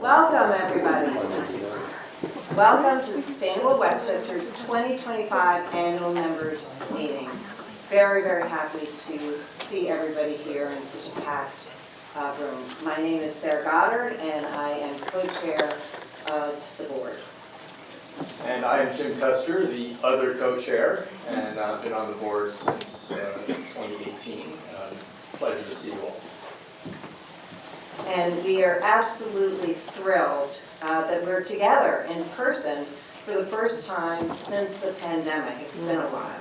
Welcome, everybody. Welcome to Sustainable Westchester's 2025 Annual Members Meeting. Very, very happy to see everybody here in such a packed room. My name is Sara and I am co-chair of the board. And I am Jim Custer, the other co-chair, and I've been on the board since 2018. Pleasure to see you all. And we are absolutely thrilled that we're together in person for the first time since the pandemic. It's been a while.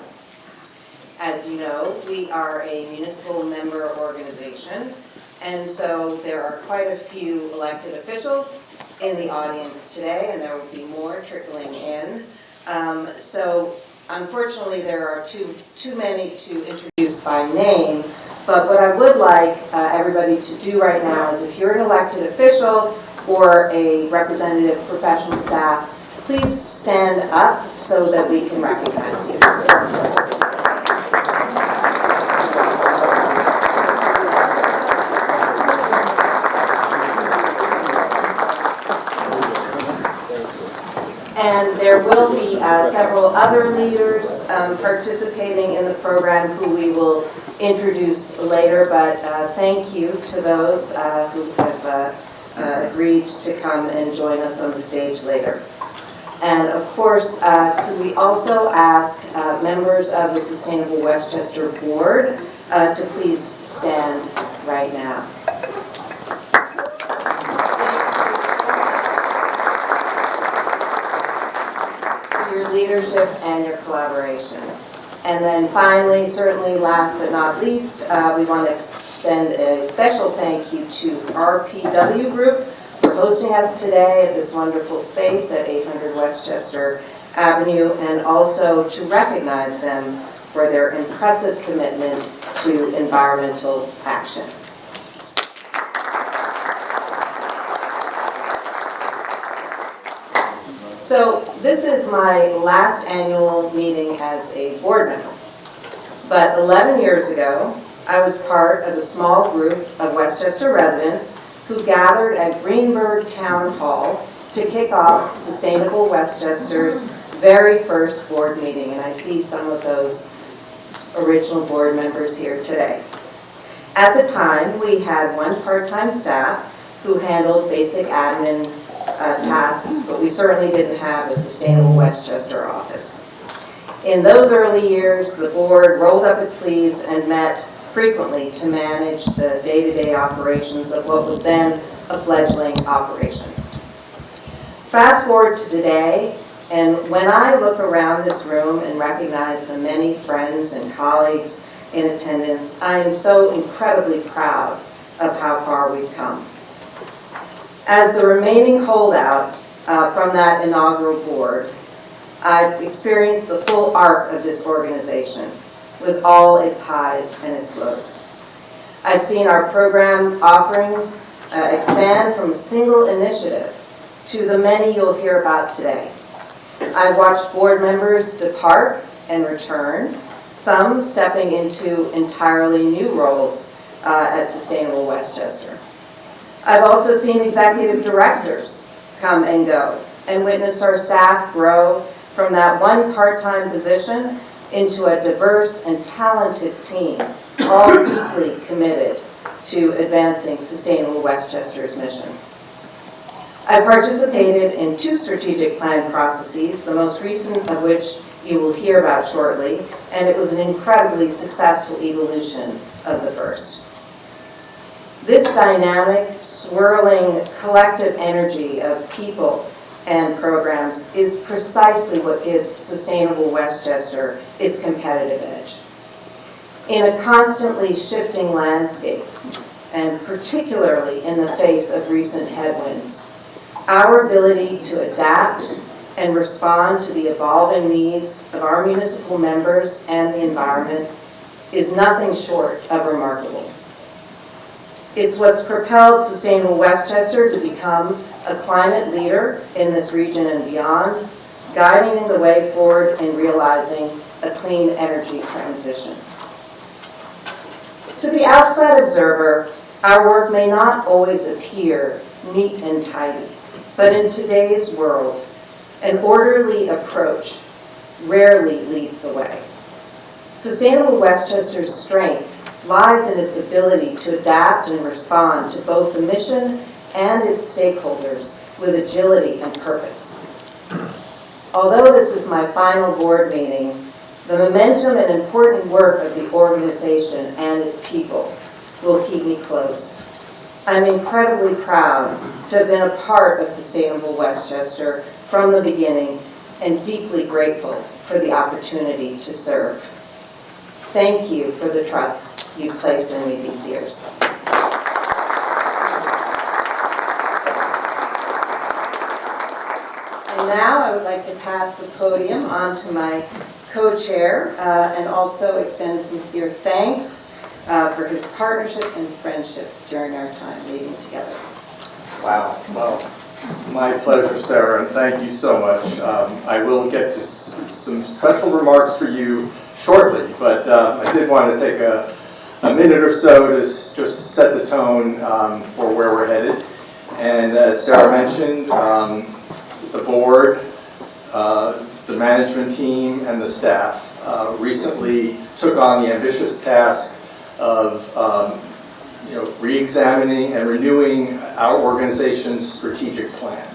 As you know, we are a municipal member organization, and so there are quite a few elected officials in the audience today, and there will be more trickling in. So unfortunately, there are too many to introduce by name. But what I would like everybody to do right now is, if you're an elected official or a representative professional staff, please stand up so that we can recognize you. And there will be several other leaders participating in the program who we will introduce later, but thank you to those who have agreed to come and join us on the stage later. And of course, could we also ask members of the Sustainable Westchester Board to please stand right now. For your leadership and your collaboration. And then finally, certainly last but not least, we want to extend a special thank you to RPW Group for hosting us today at this wonderful space at 800 Westchester Avenue, and also to recognize them for their impressive commitment to environmental action. So this is my last annual meeting as a board member. But 11 years ago, I was part of a small group of Westchester residents who gathered at Greenberg Town Hall to kick off Sustainable Westchester's very first board meeting. And I see some of those original board members here today. At the time, we had one part-time staff who handled basic admin tasks, but we certainly didn't have a Sustainable Westchester office. In those early years, the board rolled up its sleeves and met frequently to manage the day-to-day operations of what was then a fledgling operation. Fast forward to today, and when I look around this room and recognize the many friends and colleagues in attendance, I am so incredibly proud of how far we've come. As the remaining holdout from that inaugural board, I've experienced the full arc of this organization with all its highs and its lows. I've seen our program offerings expand from a single initiative to the many you'll hear about today. I've watched board members depart and return, some stepping into entirely new roles at Sustainable Westchester. I've also seen executive directors come and go and witnessed our staff grow from that one part-time position into a diverse and talented team, all deeply committed to advancing Sustainable Westchester's mission. I participated in 2 strategic plan processes, the most recent of which you will hear about shortly, and it was an incredibly successful evolution of the first. This dynamic, swirling, collective energy of people and programs is precisely what gives Sustainable Westchester its competitive edge. In a constantly shifting landscape, and particularly in the face of recent headwinds, our ability to adapt and respond to the evolving needs of our municipal members and the environment is nothing short of remarkable. It's what's propelled Sustainable Westchester to become a climate leader in this region and beyond, guiding the way forward in realizing a clean energy transition. To the outside observer, our work may not always appear neat and tidy. But in today's world, an orderly approach rarely leads the way. Sustainable Westchester's strength lies in its ability to adapt and respond to both the mission and its stakeholders with agility and purpose. Although this is my final board meeting, the momentum and important work of the organization and its people will keep me close. I'm incredibly proud to have been a part of Sustainable Westchester from the beginning and deeply grateful for the opportunity to serve. Thank you for the trust you've placed in me these years. And now I would like to pass the podium on to my co-chair and also extend sincere thanks for his partnership and friendship during our time leading together. Wow. Well, my pleasure, Sarah, and thank you so much. I will get to some special remarks for you shortly, but I did want to take a minute or so to just set the tone for where we're headed. And as Sarah mentioned, the board, the management team, and the staff recently took on the ambitious task of re-examining and renewing our organization's strategic plan.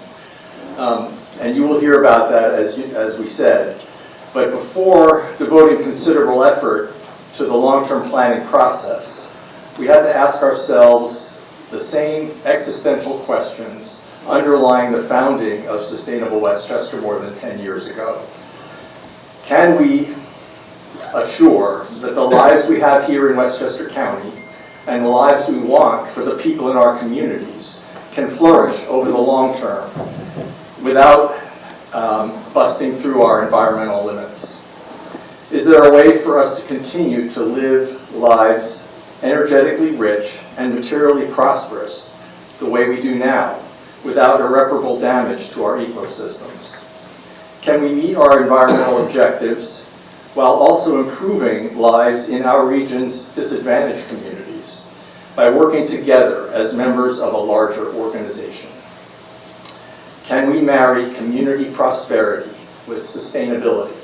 And you will hear about that as we said. But before devoting considerable effort to the long-term planning process, we had to ask ourselves the same existential questions underlying the founding of Sustainable Westchester more than 10 years ago. Can we assure that the lives we have here in Westchester County and the lives we want for the people in our communities can flourish over the long term without busting through our environmental limits? Is there a way for us to continue to live lives energetically rich and materially prosperous the way we do now without irreparable damage to our ecosystems? Can we meet our environmental objectives while also improving lives in our region's disadvantaged communities by working together as members of a larger organization? Can we marry community prosperity with sustainability?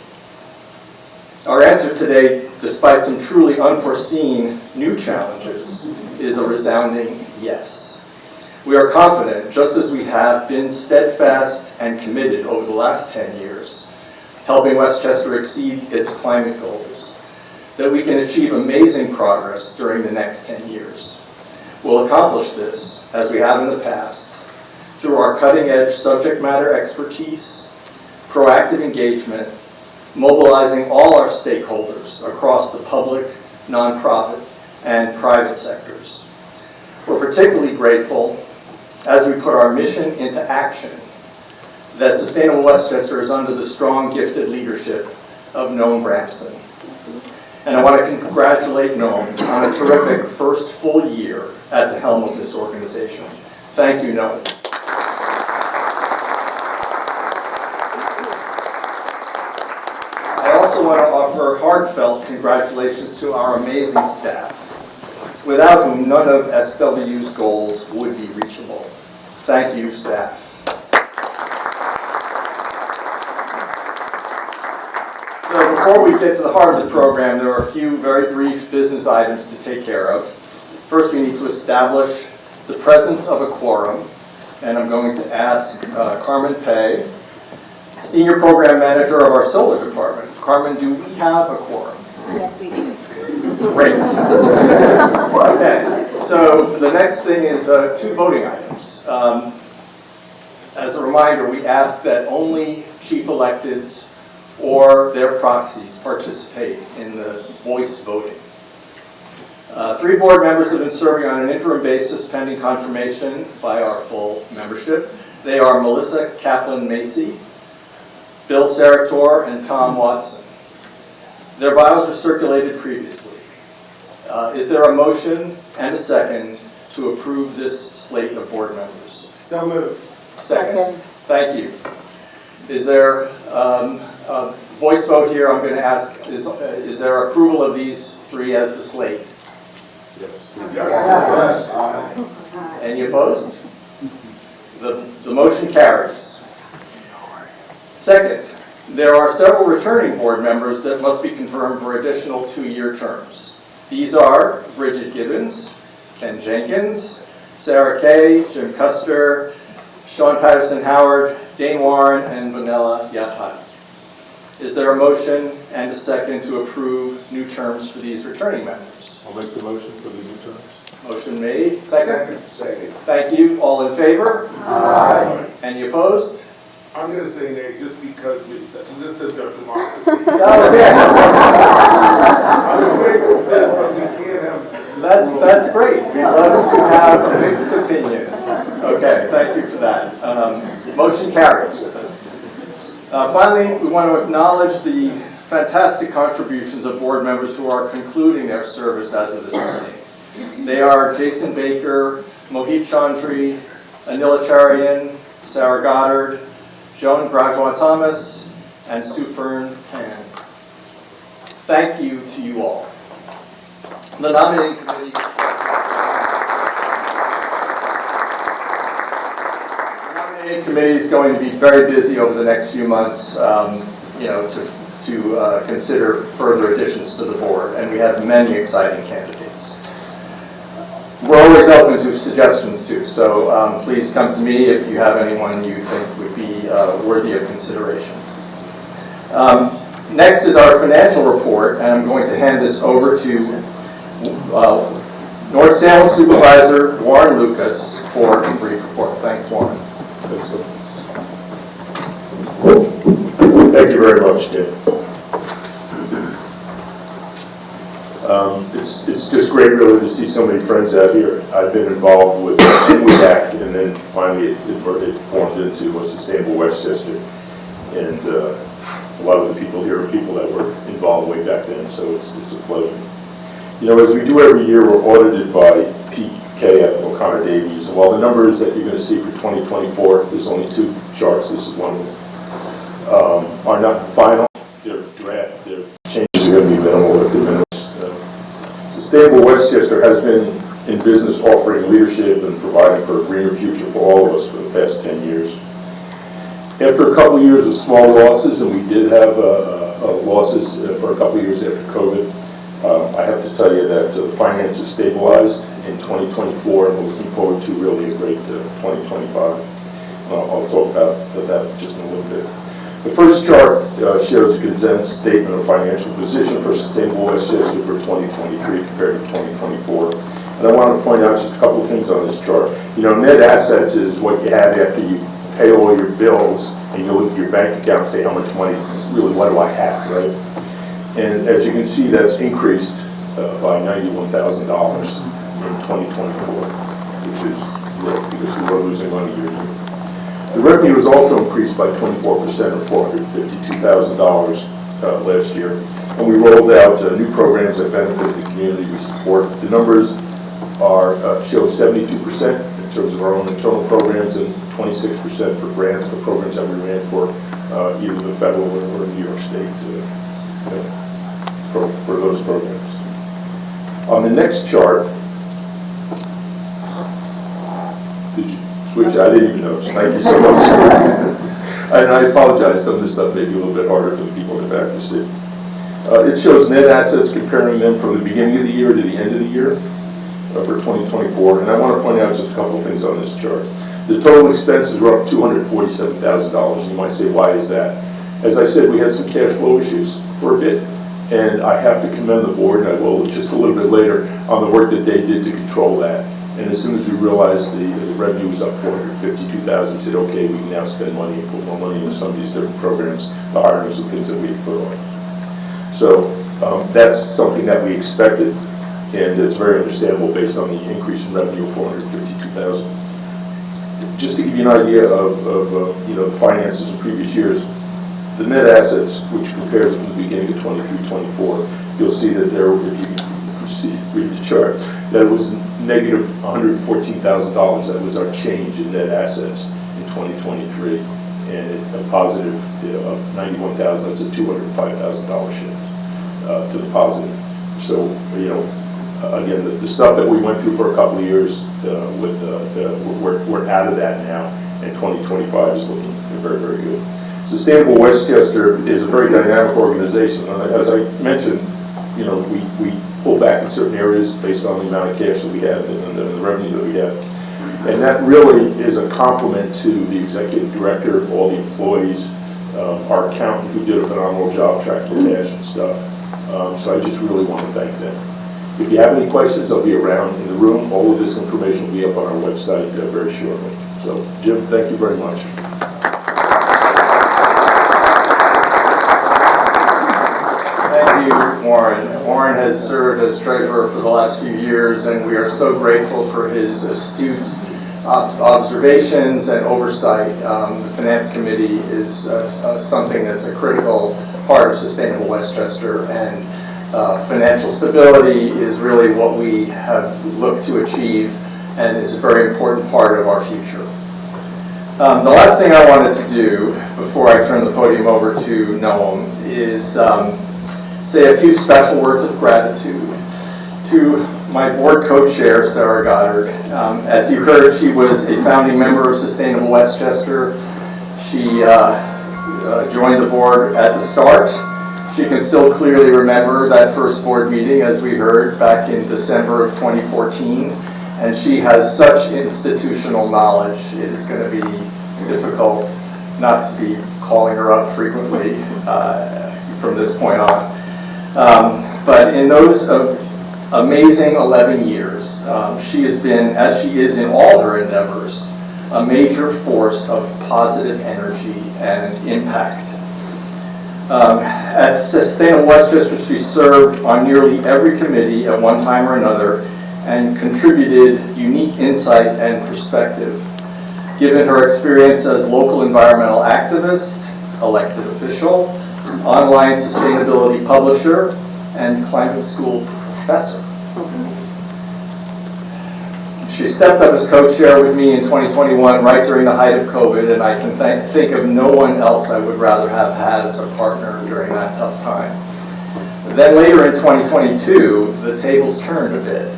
Our answer today, despite some truly unforeseen new challenges, is a resounding yes. We are confident, just as we have been steadfast and committed over the last 10 years, helping Westchester exceed its climate goals, that we can achieve amazing progress during the next 10 years. We'll accomplish this, as we have in the past, through our cutting-edge subject matter expertise, proactive engagement, mobilizing all our stakeholders across the public, nonprofit, and private sectors. We're particularly grateful as we put our mission into action that Sustainable Westchester is under the strong, gifted leadership of Noam Bramson. And I want to congratulate Noam on a terrific first full year at the helm of this organization. Thank you, Noam. I also want to offer heartfelt congratulations to our amazing staff, without whom none of SW's goals would be reachable. Thank you, staff. So before we get to the heart of the program, there are a few very brief business items to take care of. First, we need to establish the presence of a quorum, and I'm going to ask Carmen Pei, Senior Program Manager of our Solar Department. Carmen, do we have a quorum? Yes, we do. Great. Okay, so the next thing is 2 voting items. As a reminder, we ask that only chief electeds or their proxies participate in the voice voting. 3 board members have been serving on an interim basis pending confirmation by our full membership. They are Melissa Kaplan-Macy, Bill Sarator, and Tom Watson. Their bios were circulated previously. Is there a motion and a second to approve this slate of board members? So moved. Second. Thank you. Is there a voice vote here? I'm going to ask, is there approval of these 3 as the slate? Yes. Yes. Any opposed? The motion carries. Second, there are several returning board members that must be confirmed for additional 2-year terms. These are Bridget Gibbons, Ken Jenkins, Sara Kay, Jim Custer, Sean Patterson Howard, Dane Warren, and Vanilla Yathati. Is there a motion and a second to approve new terms for these returning members? I'll make the motion for the new terms. Motion made. Second? Second. Thank you. All in favor? Aye. Any opposed? I'm going to say nay just because this is our democracy. Oh, yeah. I'm going to say this, but we can't have. That's great. We'd love to have a mixed opinion. Okay, thank you for that. Motion carries. Finally, we want to acknowledge the fantastic contributions of board members who are concluding their service as of this meeting. They are Jason Baker, Mohit Chandri, Anil Acharyan, Sarah Goddard, Joan Grajois Thomas, and Sufern Pan. Thank you to you all. The nominating committee. The nominating committee is going to be very busy over the next few months, to consider further additions to the board, and we have many exciting candidates. We're always open to suggestions too, so please come to me if you have anyone you think would be worthy of consideration. Next is our financial report, and I'm going to hand this over to North Salem Supervisor Warren Lucas for a brief report. Thanks, Warren. Thank you very much, Jim. It's just great really to see so many friends out here. I've been involved with Act, and then finally it formed into a Sustainable Westchester. And a lot of the people here are people that were involved way back then, so it's a pleasure. You know, as we do every year, we're audited by PK at O'Connor Davies. And while the numbers that you're going to see for 2024, there's only 2 charts, this is one of them, are not final, they're draft, their changes are going to be minimal at the minimum. Sustainable Westchester has been in business offering leadership and providing for a greener future for all of us for the past 10 years. After a couple of years of small losses, and we did have losses for a couple of years after COVID, I have to tell you that the finances stabilized in 2024, and we're looking forward to really a great 2025. I'll talk about that just in a little bit. The first chart shows a condensed statement of financial position for Sustainable Westchester for 2023 compared to 2024. And I want to point out just a couple of things on this chart. You know, net assets is what you have after you pay all your bills and you look at your bank account and say how much money, really, what do I have, right? And as you can see, that's increased by $91,000 in 2024, which is great because we were losing money year to year. The revenue was also increased by 24% or $452,000 last year. And we rolled out new programs that benefit the community we support. The numbers show 72% in terms of our own internal programs and 26% for grants for programs that we ran for either the federal or New York State for those programs. On the next chart, which I didn't even notice. Thank you so much. And I apologize, some of this stuff may be a little bit harder for the people in the back to see. It shows net assets comparing them from the beginning of the year to the end of the year for 2024. And I want to point out just a couple of things on this chart. The total expenses were up $247,000. You might say, why is that? As I said, we had some cash flow issues for a bit. And I have to commend the board, and I will just a little bit later, on the work that they did to control that. And as soon as we realized the revenue was up $452,000, we said, okay, we can now spend money and put more money into some of these different programs, the harness and things that we had put on. So that's something that we expected, and it's very understandable based on the increase in revenue of $452,000. Just to give you an idea of the finances in previous years, the net assets, which compares from the beginning of 23-24, you'll see that there, if you read the chart, that it was negative $114,000. That was our change in net assets in 2023, and it's a positive of $91,000. That's a $205,000 shift to the positive. So again, the stuff that we went through for a couple of years, we're out of that now, and 2025 is looking very, very good. Sustainable Westchester is a very dynamic organization. As I mentioned, you know, we pull back in certain areas based on the amount of cash that we have and the revenue that we have. And that really is a compliment to the executive director, all the employees, our accountant who did a phenomenal job tracking cash and stuff. So I just really want to thank them. If you have any questions, I'll be around in the room. All of this information will be up on our website very shortly. So, Jim, thank you very much. Thank you, Warren. Warren has served as treasurer for the last few years, and we are so grateful for his astute observations and oversight. The Finance Committee is something that's a critical part of Sustainable Westchester, and financial stability is really what we have looked to achieve and is a very important part of our future. The last thing I wanted to do before I turn the podium over to Noam is say a few special words of gratitude to my board co-chair, Sara Goddard. As you heard, she was a founding member of Sustainable Westchester. She joined the board at the start. She can still clearly remember that first board meeting, as we heard, back in December of 2014. And she has such institutional knowledge, it is going to be difficult not to be calling her up frequently from this point on. But in those amazing 11 years, she has been, as she is in all her endeavors, a major force of positive energy and impact. At Sustainable Westchester, she served on nearly every committee at one time or another and contributed unique insight and perspective. Given her experience as local environmental activist, elected official, online sustainability publisher, and climate school professor. She stepped up as co-chair with me in 2021, right during the height of COVID, and I can think of no one else I would rather have had as a partner during that tough time. Then later in 2022, the tables turned a bit,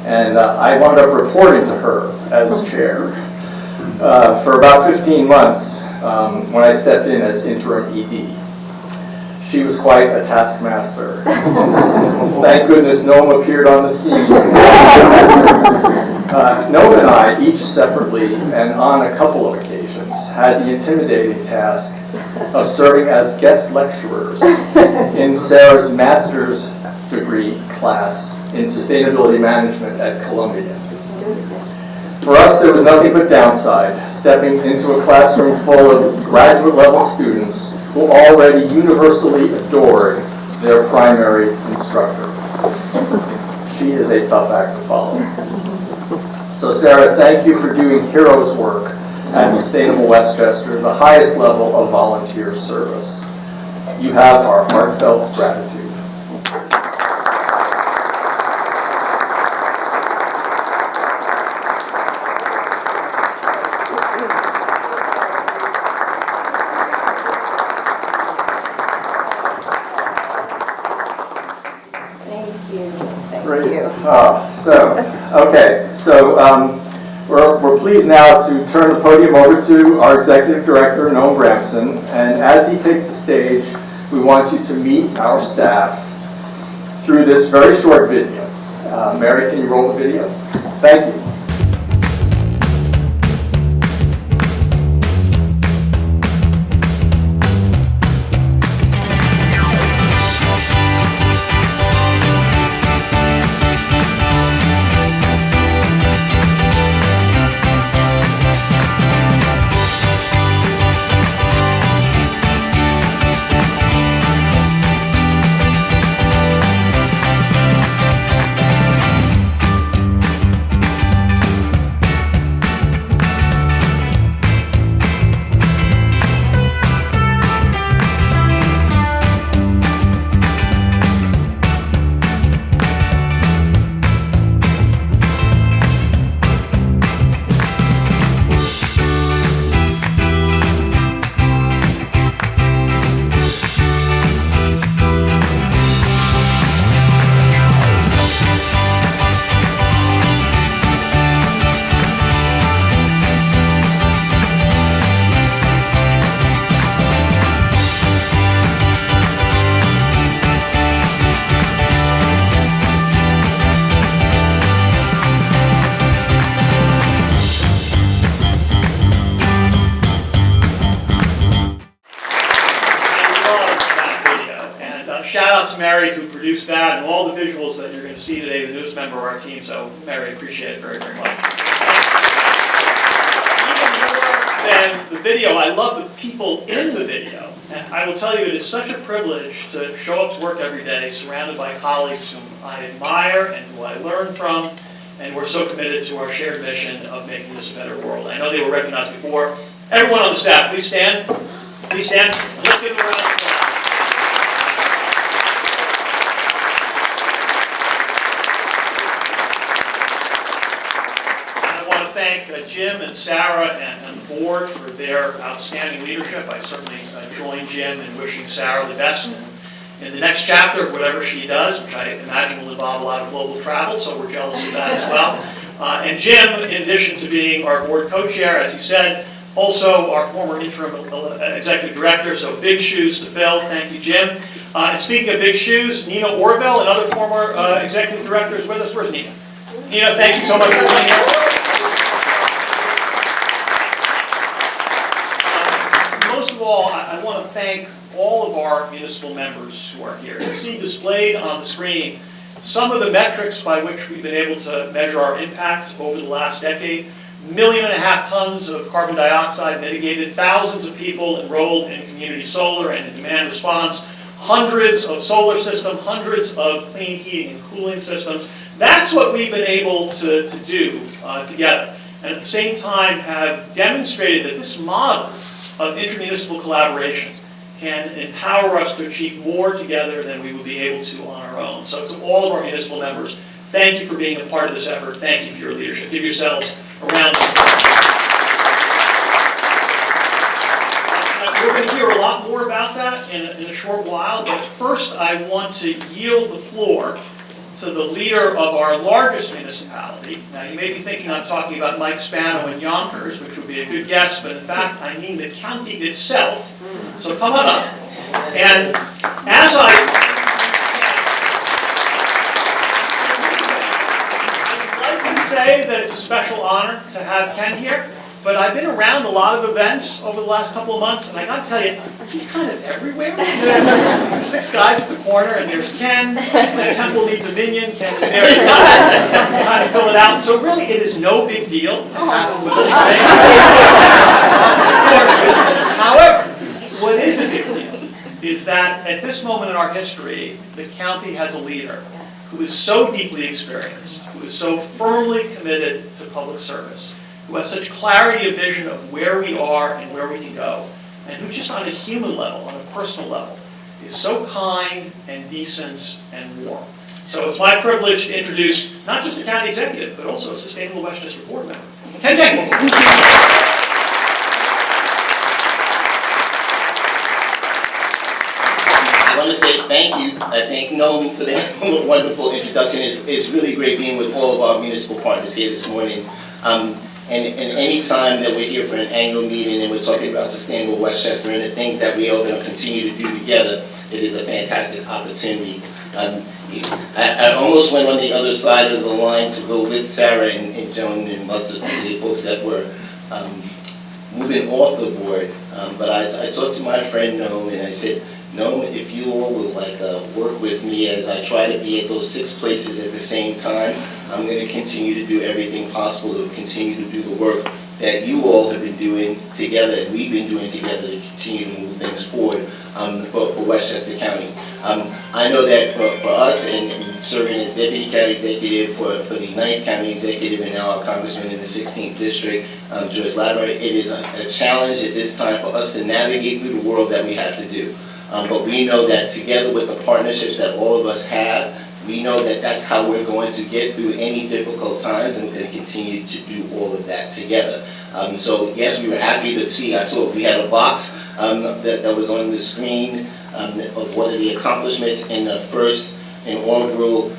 and I wound up reporting to her as chair for about 15 months when I stepped in as interim ED. She was quite a taskmaster. Thank goodness Noam appeared on the scene. Noam and I, each separately and on a couple of occasions, had the intimidating task of serving as guest lecturers in Sara's master's degree class in sustainability management at Columbia. For us, there was nothing but downside, stepping into a classroom full of graduate-level students who already universally adored their primary instructor. She is a tough act to follow. So Sara, thank you for doing hero's work at Sustainable Westchester, the highest level of volunteer service. You have our heartfelt gratitude. We're pleased now to turn the podium over to our Executive Director, Noam Bramson, and as he takes the stage, we want you to meet our staff through this very short video. Mary, can you roll the video? Thank you. out to Mary, who produced that, and all the visuals that you're going to see today, the newest member of our team. So, Mary, appreciate it very, very much. Even more than the video, I love the people in the video. And I will tell you, it is such a privilege to show up to work every day surrounded by colleagues whom I admire and who I learn from, and we're so committed to our shared mission of making this a better world. I know they were recognized before. Everyone on the staff, please stand. Please stand. Let's give them a round of applause. I want to thank Jim and Sara and the board for their outstanding leadership. I certainly join Jim in wishing Sara the best in the next chapter of whatever she does, which I imagine will involve a lot of global travel, so we're jealous of that as well. And Jim, in addition to being our board co-chair, as you said, also our former interim executive director, so big shoes to fill. Thank you, Jim. And speaking of big shoes, Nina Orville, another former executive director, is with us. Where's Nina? Nina, thank you so much for being here. Most of all, I want to thank all of our municipal members who are here. You see displayed on the screen some of the metrics by which we've been able to measure our impact over the last decade. 1.5 million tons of carbon dioxide mitigated, thousands of people enrolled in community solar and in demand response, hundreds of solar systems, hundreds of clean heating and cooling systems. That's what we've been able to do together. And at the same time have demonstrated that this model of intermunicipal collaboration can empower us to achieve more together than we would be able to on our own. So to all of our municipal members, thank you for being a part of this effort. Thank you for your leadership. Give yourselves a round of applause. We're going to hear a lot more about that in a short while, but first I want to yield the floor to the leader of our largest municipality. Now you may be thinking I'm talking about Mike Spano in Yonkers, which would be a good guess, but in fact I mean the county itself. So come on up. And as I'd like to say that it's a special honor to have Ken here, but I've been around a lot of events over the last couple of months, and I got to tell you, he's kind of everywhere. There's 6 guys at the corner, and there's Ken. The temple needs a minion. Ken's there. You have to kind of fill it out. So really, it is no big deal to have him with us today. However, what is a big deal is that at this moment in our history, the county has a leader who is so deeply experienced, who is so firmly committed to public service, who has such clarity of vision of where we are and where we can go, and who just on a human level, on a personal level, is so kind and decent and warm. So it's my privilege to introduce not just a county executive, but also a Sustainable Westchester board member, Ken Jenkins. I want to say thank you. I thank Noam for that wonderful introduction. It's really great being with all of our municipal partners here this morning. And any time that we're here for an annual meeting and we're talking about Sustainable Westchester and the things that we are going to continue to do together, it is a fantastic opportunity. I almost went on the other side of the line to go with Sara and Joan and most of the folks that were moving off the board. But I talked to my friend Noam and I said, Noam, if you all will work with me as I try to be at those 6 places at the same time, I'm going to continue to do everything possible to continue to do the work that you all have been doing together and we've been doing together to continue to move things forward for Westchester County. I know that for us and serving as Deputy County Executive for the 9th County Executive and now our Congressman in the 16th District, George Latimer, it is a challenge at this time for us to navigate through the world that we have to do. But we know that together with the partnerships that all of us have, we know that that's how we're going to get through any difficult times and we're going to continue to do all of that together. So yes, we were happy to see, I saw we had a box that was on the screen of one of the accomplishments in the first inaugural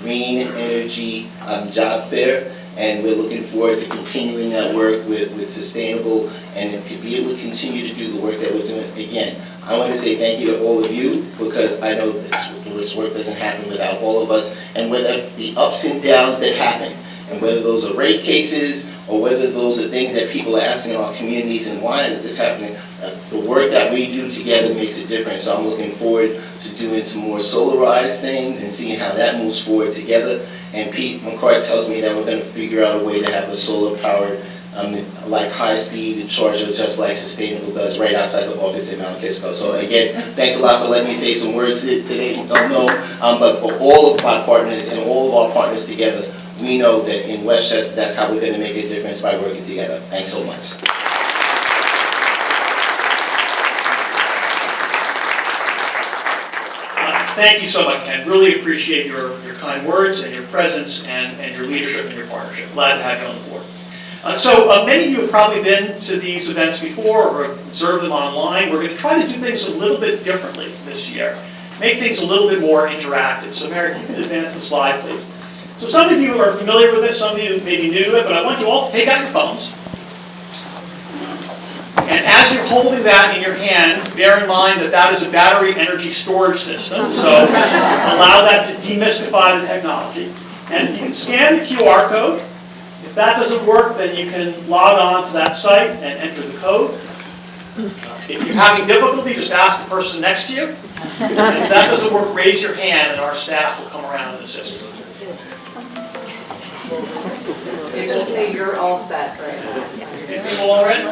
Green Energy Job Fair. And we're looking forward to continuing that work with Sustainable and to be able to continue to do the work that we're doing. Again, I want to say thank you to all of you because I know this work doesn't happen without all of us and whether the ups and downs that happen and whether those are rate cases or whether those are things that people are asking in our communities and why is this happening, the work that we do together makes a difference. So I'm looking forward to doing some more solarized things and seeing how that moves forward together. And Pete McCart tells me that we're going to figure out a way to have a solar-powered, like high-speed charger, just like Sustainable does, right outside the office in Mount Kisco. So again, thanks a lot for letting me say some words today. You don't know, but for all of my partners and all of our partners together, we know that in Westchester, that's how we're going to make a difference, by working together. Thanks so much. Thank you so much, Ken. Really appreciate your kind words and your presence and your leadership and your partnership. Glad to have you on the board. So many of you have probably been to these events before or observed them online. We're going to try to do things a little bit differently this year. Make things a little bit more interactive. So Mary, you can advance the slide, please. So some of you are familiar with this, some of you may be new to it, but I want you all to take out your phones. And as you're holding that in your hand, bear in mind that that is a battery energy storage system, so allow that to demystify the technology. And you can scan the QR code. If that doesn't work, then you can log on to that site and enter the code. If you're having difficulty, just ask the person next to you. And if that doesn't work, raise your hand and our staff will come around and assist you. It should say you're all set right now. People all ready?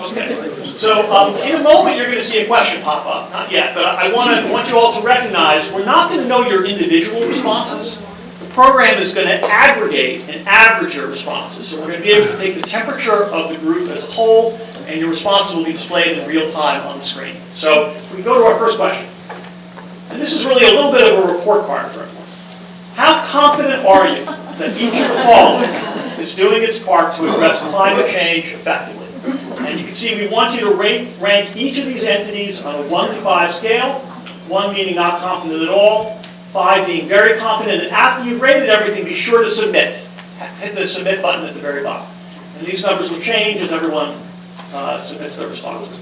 Okay. So in a moment, you're going to see a question pop up. Not yet, but I want you all to recognize we're not going to know your individual responses. The program is going to aggregate and average your responses. So we're going to be able to take the temperature of the group as a whole, and your responses will be displayed in real time on the screen. So we can go to our first question. And this is really a little bit of a report card for everyone. How confident are you that each of the following is doing its part to address climate change effectively? And you can see we want you to rank each of these entities on a 1 to 5 scale, 1 meaning not confident at all, 5 being very confident, and after you've rated everything, be sure to submit. Hit the submit button at the very bottom. And these numbers will change as everyone submits their responses.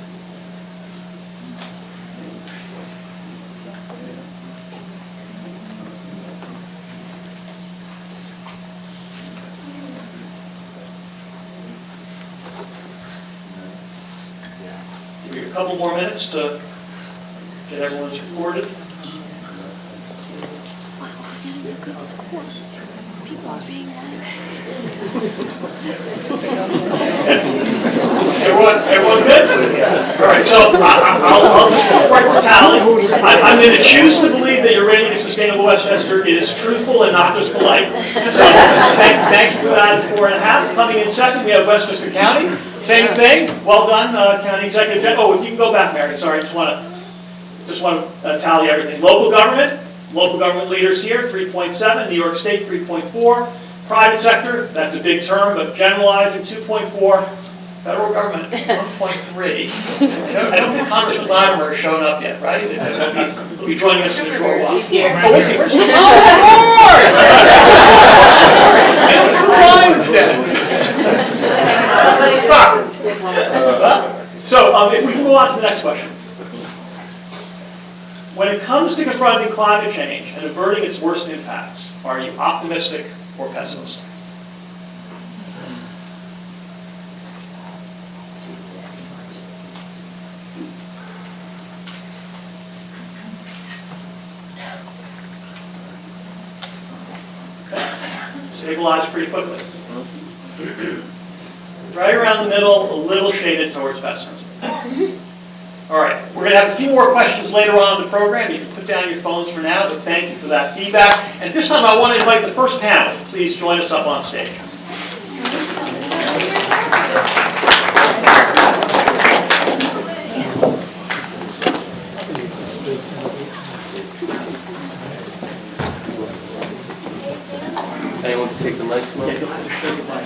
Give you a couple more minutes to get everyone's recorded. Good score. People are being nice. Everyone good? All right, so I'll just report the tally. I'm going to choose to believe that your rating of Sustainable Westchester is truthful and not just polite. So thanks for that, 4.5. Coming in second, we have Westchester County. Same thing. Well done, County Executive General. Oh, if you can go back, Mary. Sorry, just want to tally everything. Local government leaders here, 3.7. New York State, 3.4. Private sector, that's a big term, but generalizing, 2.4. Federal government, 1.3. I don't think Congressman Latimer has shown up yet, right? He'll be joining us in a short while. He's here. Oh, is he? Where's he? Oh, Lord! It's the Lions Den. So, if we can go on to the next question. When it comes to confronting climate change and averting its worst impacts, are you optimistic or pessimistic? Stabilize pretty quickly. Right around the middle, a little shaded towards pessimism. All right, we're going to have a few more questions later on in the program. You can put down your phones for now, but thank you for that feedback. And this time I want to invite the first panel to please join us up on stage. Anyone to take the mic? Yeah, you'll have to shake your mic.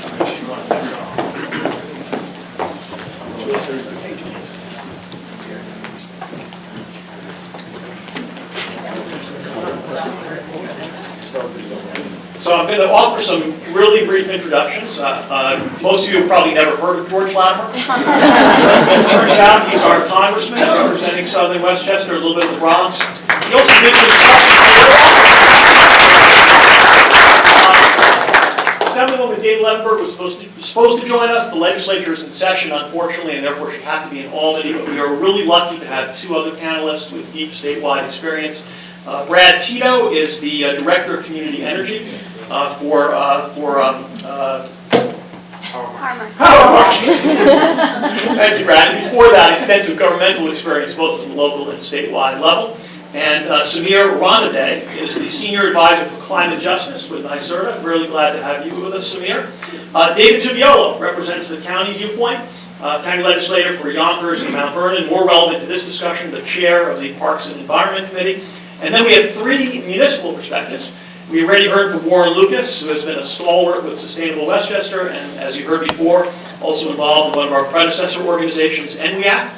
So I'm going to offer some really brief introductions. Most of you have probably never heard of George Latimer. It turns out he's our congressman representing Southern Westchester, a little bit of the Bronx. He also did some stuff. Assemblywoman Dave Levenberg was supposed to join us. The legislature is in session, unfortunately, and therefore she had to be in Albany, but we are really lucky to have two other panelists with deep statewide experience. Brad Tito is the Director of Community Energy for Powermark. Thank you, Brad. And before that, extensive governmental experience, both at the local and statewide level. And Samir Ranade is the Senior Advisor for Climate Justice with NYSERDA. Really glad to have you with us, Samir. David Tubiolo represents the county viewpoint, county legislator for Yonkers and Mount Vernon. More relevant to this discussion, the chair of the Parks and Environment Committee. And then we have three municipal perspectives. We already heard from Warren Lucas, who has been a stalwart with Sustainable Westchester, and as you heard before, also involved in one of our predecessor organizations, NWIAC.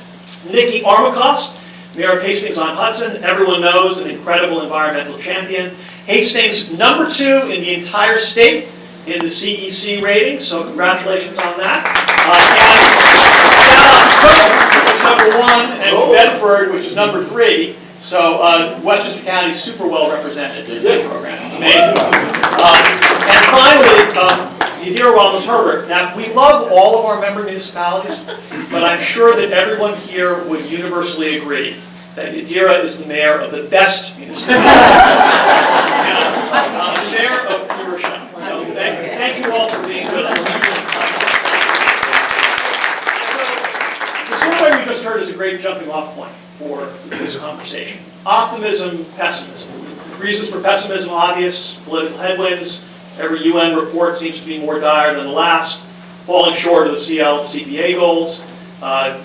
Nikki Armacost, Mayor of Hastings-on-Hudson, everyone knows, an incredible environmental champion. Hastings, number 2 in the entire state in the CEC rating, so congratulations on that. And number 1, and Bedford, which is number 3. So Westchester County is super well represented in that program. Amazing. And finally, Yadira Ramos-Herbert. Now, we love all of our member municipalities, but I'm sure that everyone here would universally agree that Yadira is the mayor of the best municipality. The mayor of New Rochelle. So thank you all for being with us. The survey we just heard is a great jumping off point for this conversation. Optimism, pessimism. Reasons for pessimism obvious, political headwinds. Every UN report seems to be more dire than the last. Falling short of the CPA goals.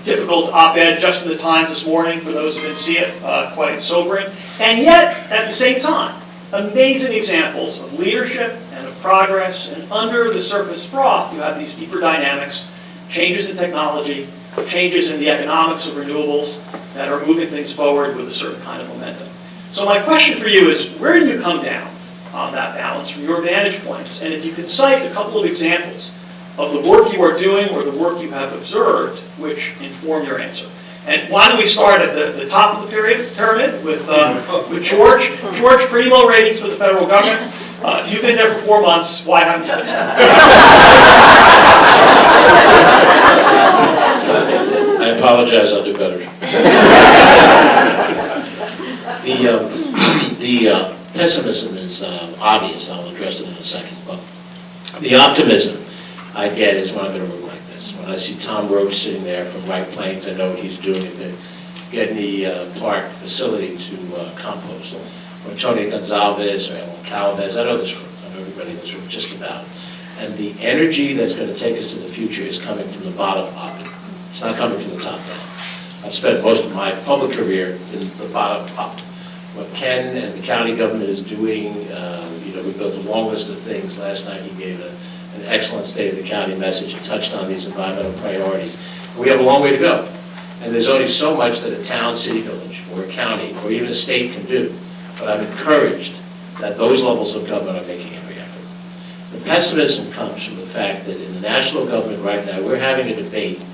Difficult op-ed just in the Times this morning, for those who didn't see it, quite sobering. And yet, at the same time, amazing examples of leadership and of progress, and under the surface froth, you have these deeper dynamics, changes in technology, changes in the economics of renewables that are moving things forward with a certain kind of momentum. So my question for you is, where do you come down on that balance from your vantage points? And if you could cite a couple of examples of the work you are doing or the work you have observed which inform your answer. And why don't we start at the top of the pyramid with George. George, pretty low ratings for the federal government. You've been there for 4 months. Why haven't you fixed that? I apologize, I'll do better. The pessimism is obvious, I'll address it in a second, but the optimism I get is when I'm in a room like this. When I see Tom Roach sitting there from White Plains, I know what he's doing at the Gedney Park facility to compost. Or Tony Gonzalez or Alan Calvez, I know this group, I know everybody in this room just about. And the energy that's going to take us to the future is coming from the bottom up. It's not coming from the top down. I've spent most of my public career in the bottom up. What Ken and the county government is doing, we built a long list of things. Last night he gave an excellent State of the County message and touched on these environmental priorities. We have a long way to go. And there's only so much that a town, city, village, or a county, or even a state can do. But I'm encouraged that those levels of government are making every effort. The pessimism comes from the fact that in the national government right now, we're having a debate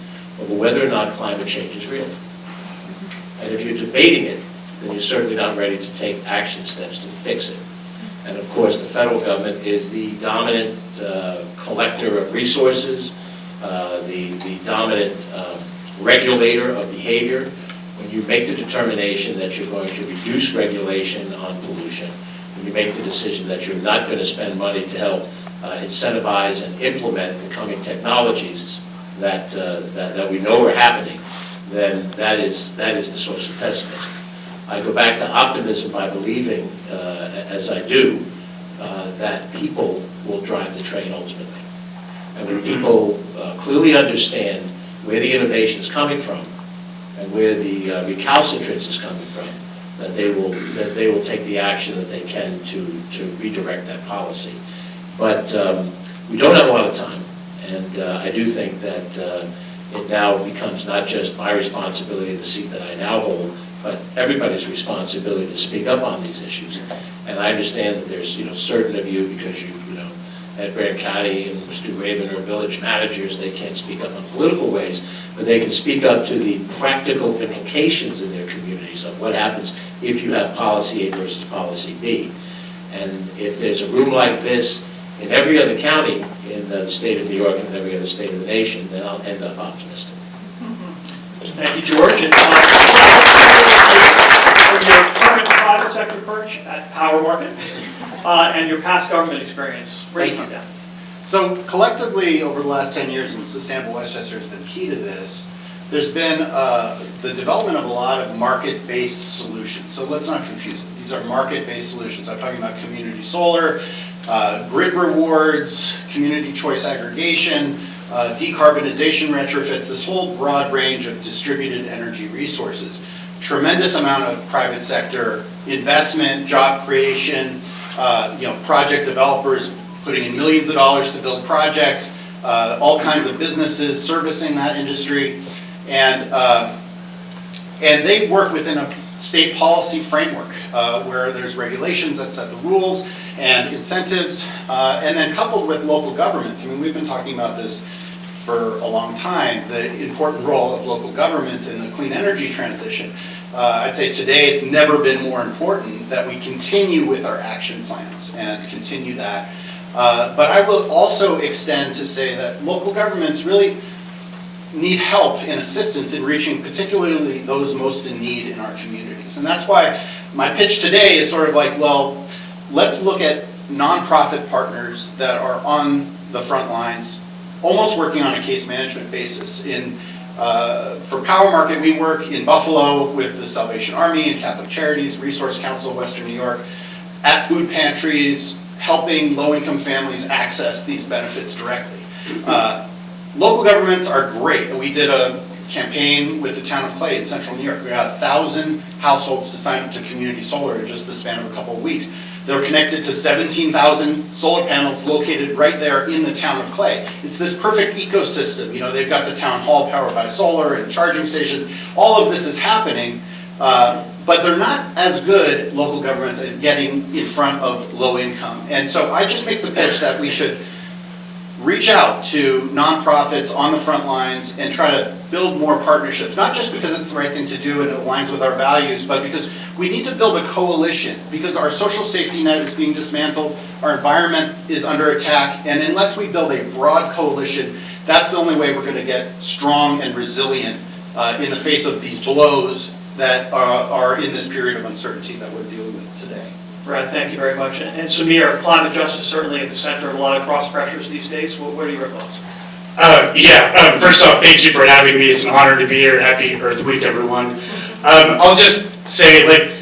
over whether or not climate change is real. And if you're debating it, then you're certainly not ready to take action steps to fix it. And of course, the federal government is the dominant collector of resources, the dominant regulator of behavior. When you make the determination that you're going to reduce regulation on pollution, when you make the decision that you're not going to spend money to help incentivize and implement the coming technologies that we know are happening, then that is the source of pessimism. I go back to optimism by believing, as I do, that people will drive the train ultimately. And when people clearly understand where the innovation is coming from and where the recalcitrance is coming from, that they will take the action that they can to redirect that policy. But we don't have a lot of time, and I do think that it now becomes not just my responsibility in the seat that I now hold, but everybody's responsibility to speak up on these issues. And I understand that there's certain of you, because you at Grand County and Stu Raven are village managers, they can't speak up on political ways, but they can speak up to the practical implications in their communities of what happens if you have policy A versus policy B. And if there's a room like this in every other county in the state of New York and every other state of the nation, then I'll end up optimistic. Thank you, George. And for your current private sector perch at Power Market and your past government experience, where do you come down? So collectively, over the last 10 years, and Sustainable Westchester has been key to this, there's been the development of a lot of market-based solutions. So let's not confuse it. These are market-based solutions. I'm talking about community solar, grid rewards, community choice aggregation, decarbonization retrofits, this whole broad range of distributed energy resources. Tremendous amount of private sector investment, job creation, project developers putting in millions of dollars to build projects, all kinds of businesses servicing that industry, and they work within a state policy framework where there's regulations that set the rules and incentives, and then coupled with local governments. I mean, we've been talking about this for a long time, the important role of local governments in the clean energy transition. I'd say today it's never been more important that we continue with our action plans and continue that. But I will also extend to say that local governments really need help and assistance in reaching particularly those most in need in our communities. And that's why my pitch today is sort of like, well, let's look at nonprofit partners that are on the front lines, almost working on a case management basis. For Power Market, we work in Buffalo with the Salvation Army and Catholic Charities, Resource Council of Western New York, at food pantries, helping low-income families access these benefits directly. Local governments are great. We did a campaign with the town of Clay in central New York. We got 1,000 households to sign up to community solar in just the span of a couple of weeks. They're connected to 17,000 solar panels located right there in the town of Clay. It's this perfect ecosystem. You know, they've got the town hall powered by solar and charging stations. All of this is happening, but they're not as good, local governments, at getting in front of low income. And so I just make the pitch that we should reach out to nonprofits on the front lines and try to build more partnerships, not just because it's the right thing to do and it aligns with our values, but because we need to build a coalition, because our social safety net is being dismantled, our environment is under attack, and unless we build a broad coalition, that's the only way we're going to get strong and resilient in the face of these blows that are in this period of uncertainty that we're dealing with today. Brad, thank you very much. And Samir, climate justice certainly at the center of a lot of cross pressures these days. What are your thoughts? First off, thank you for having me. It's an honor to be here. Happy Earth Week, everyone. I'll just say, like,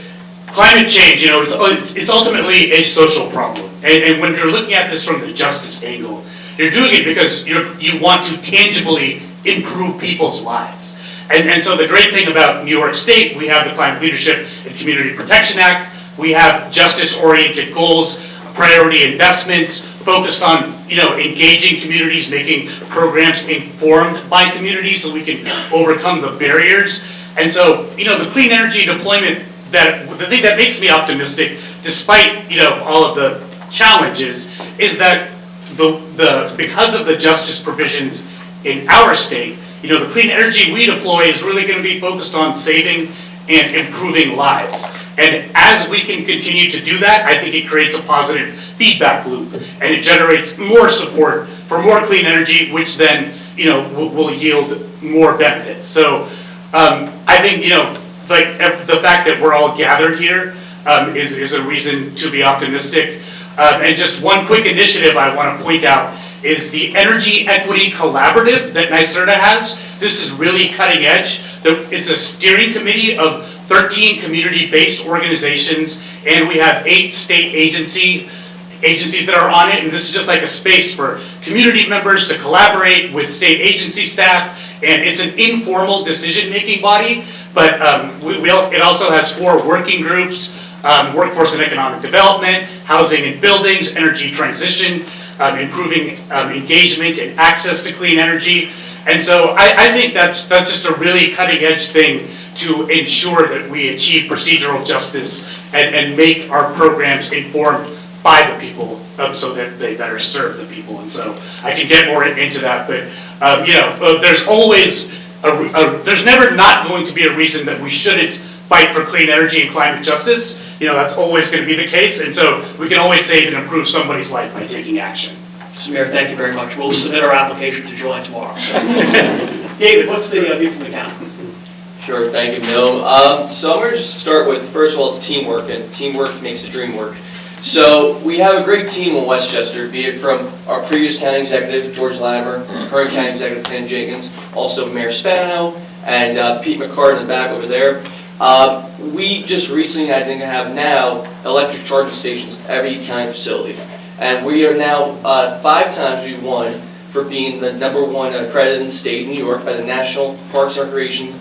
climate change, you know, it's ultimately a social problem. And when you're looking at this from the justice angle, you're doing it because you want to tangibly improve people's lives. And so the great thing about New York State, we have the Climate Leadership and Community Protection Act. We have justice-oriented goals, priority investments focused on, you know, engaging communities, making programs informed by communities so we can overcome the barriers. And so, you know, the clean energy deployment, the thing that makes me optimistic, despite, you know, all of the challenges, is that because of the justice provisions in our state, you know, the clean energy we deploy is really going to be focused on saving and improving lives. And as we can continue to do that, I think it creates a positive feedback loop, and it generates more support for more clean energy, which then, you know, will yield more benefits. So I think, you know, like the fact that we're all gathered here is a reason to be optimistic. And just one quick initiative I want to point out is the Energy Equity Collaborative that NYSERDA has. This is really cutting edge. It's a steering committee of 13 community-based organizations, and we have 8 state agencies that are on it, and this is just like a space for community members to collaborate with state agency staff, and it's an informal decision-making body, but it also has 4 working groups: workforce and economic development, housing and buildings, energy transition, improving engagement and access to clean energy. And so I think that's just a really cutting-edge thing to ensure that we achieve procedural justice and make our programs informed by the people so that they better serve the people. And so I can get more into that, but you know, there's always there's never not going to be a reason that we shouldn't fight for clean energy and climate justice. that's always going to be the case, and so we can always save and improve somebody's life by taking action. Mr. Mayor, thank you very much. We'll submit our application to join tomorrow. David, what's the view from the county? Sure, thank you, Bill. So I'm going to just start with, first of all, it's teamwork, and teamwork makes the dream work. So we have a great team in Westchester, be it from our previous county executive, George Latimer, current county executive, Ken Jenkins, also Mayor Spano, and Pete McCart in the back over there. We just recently, I think, have now electric charging stations at every county facility. And we are now, 5 times we've won for being the #1 accredited in the state of New York by the National Parks and Recreation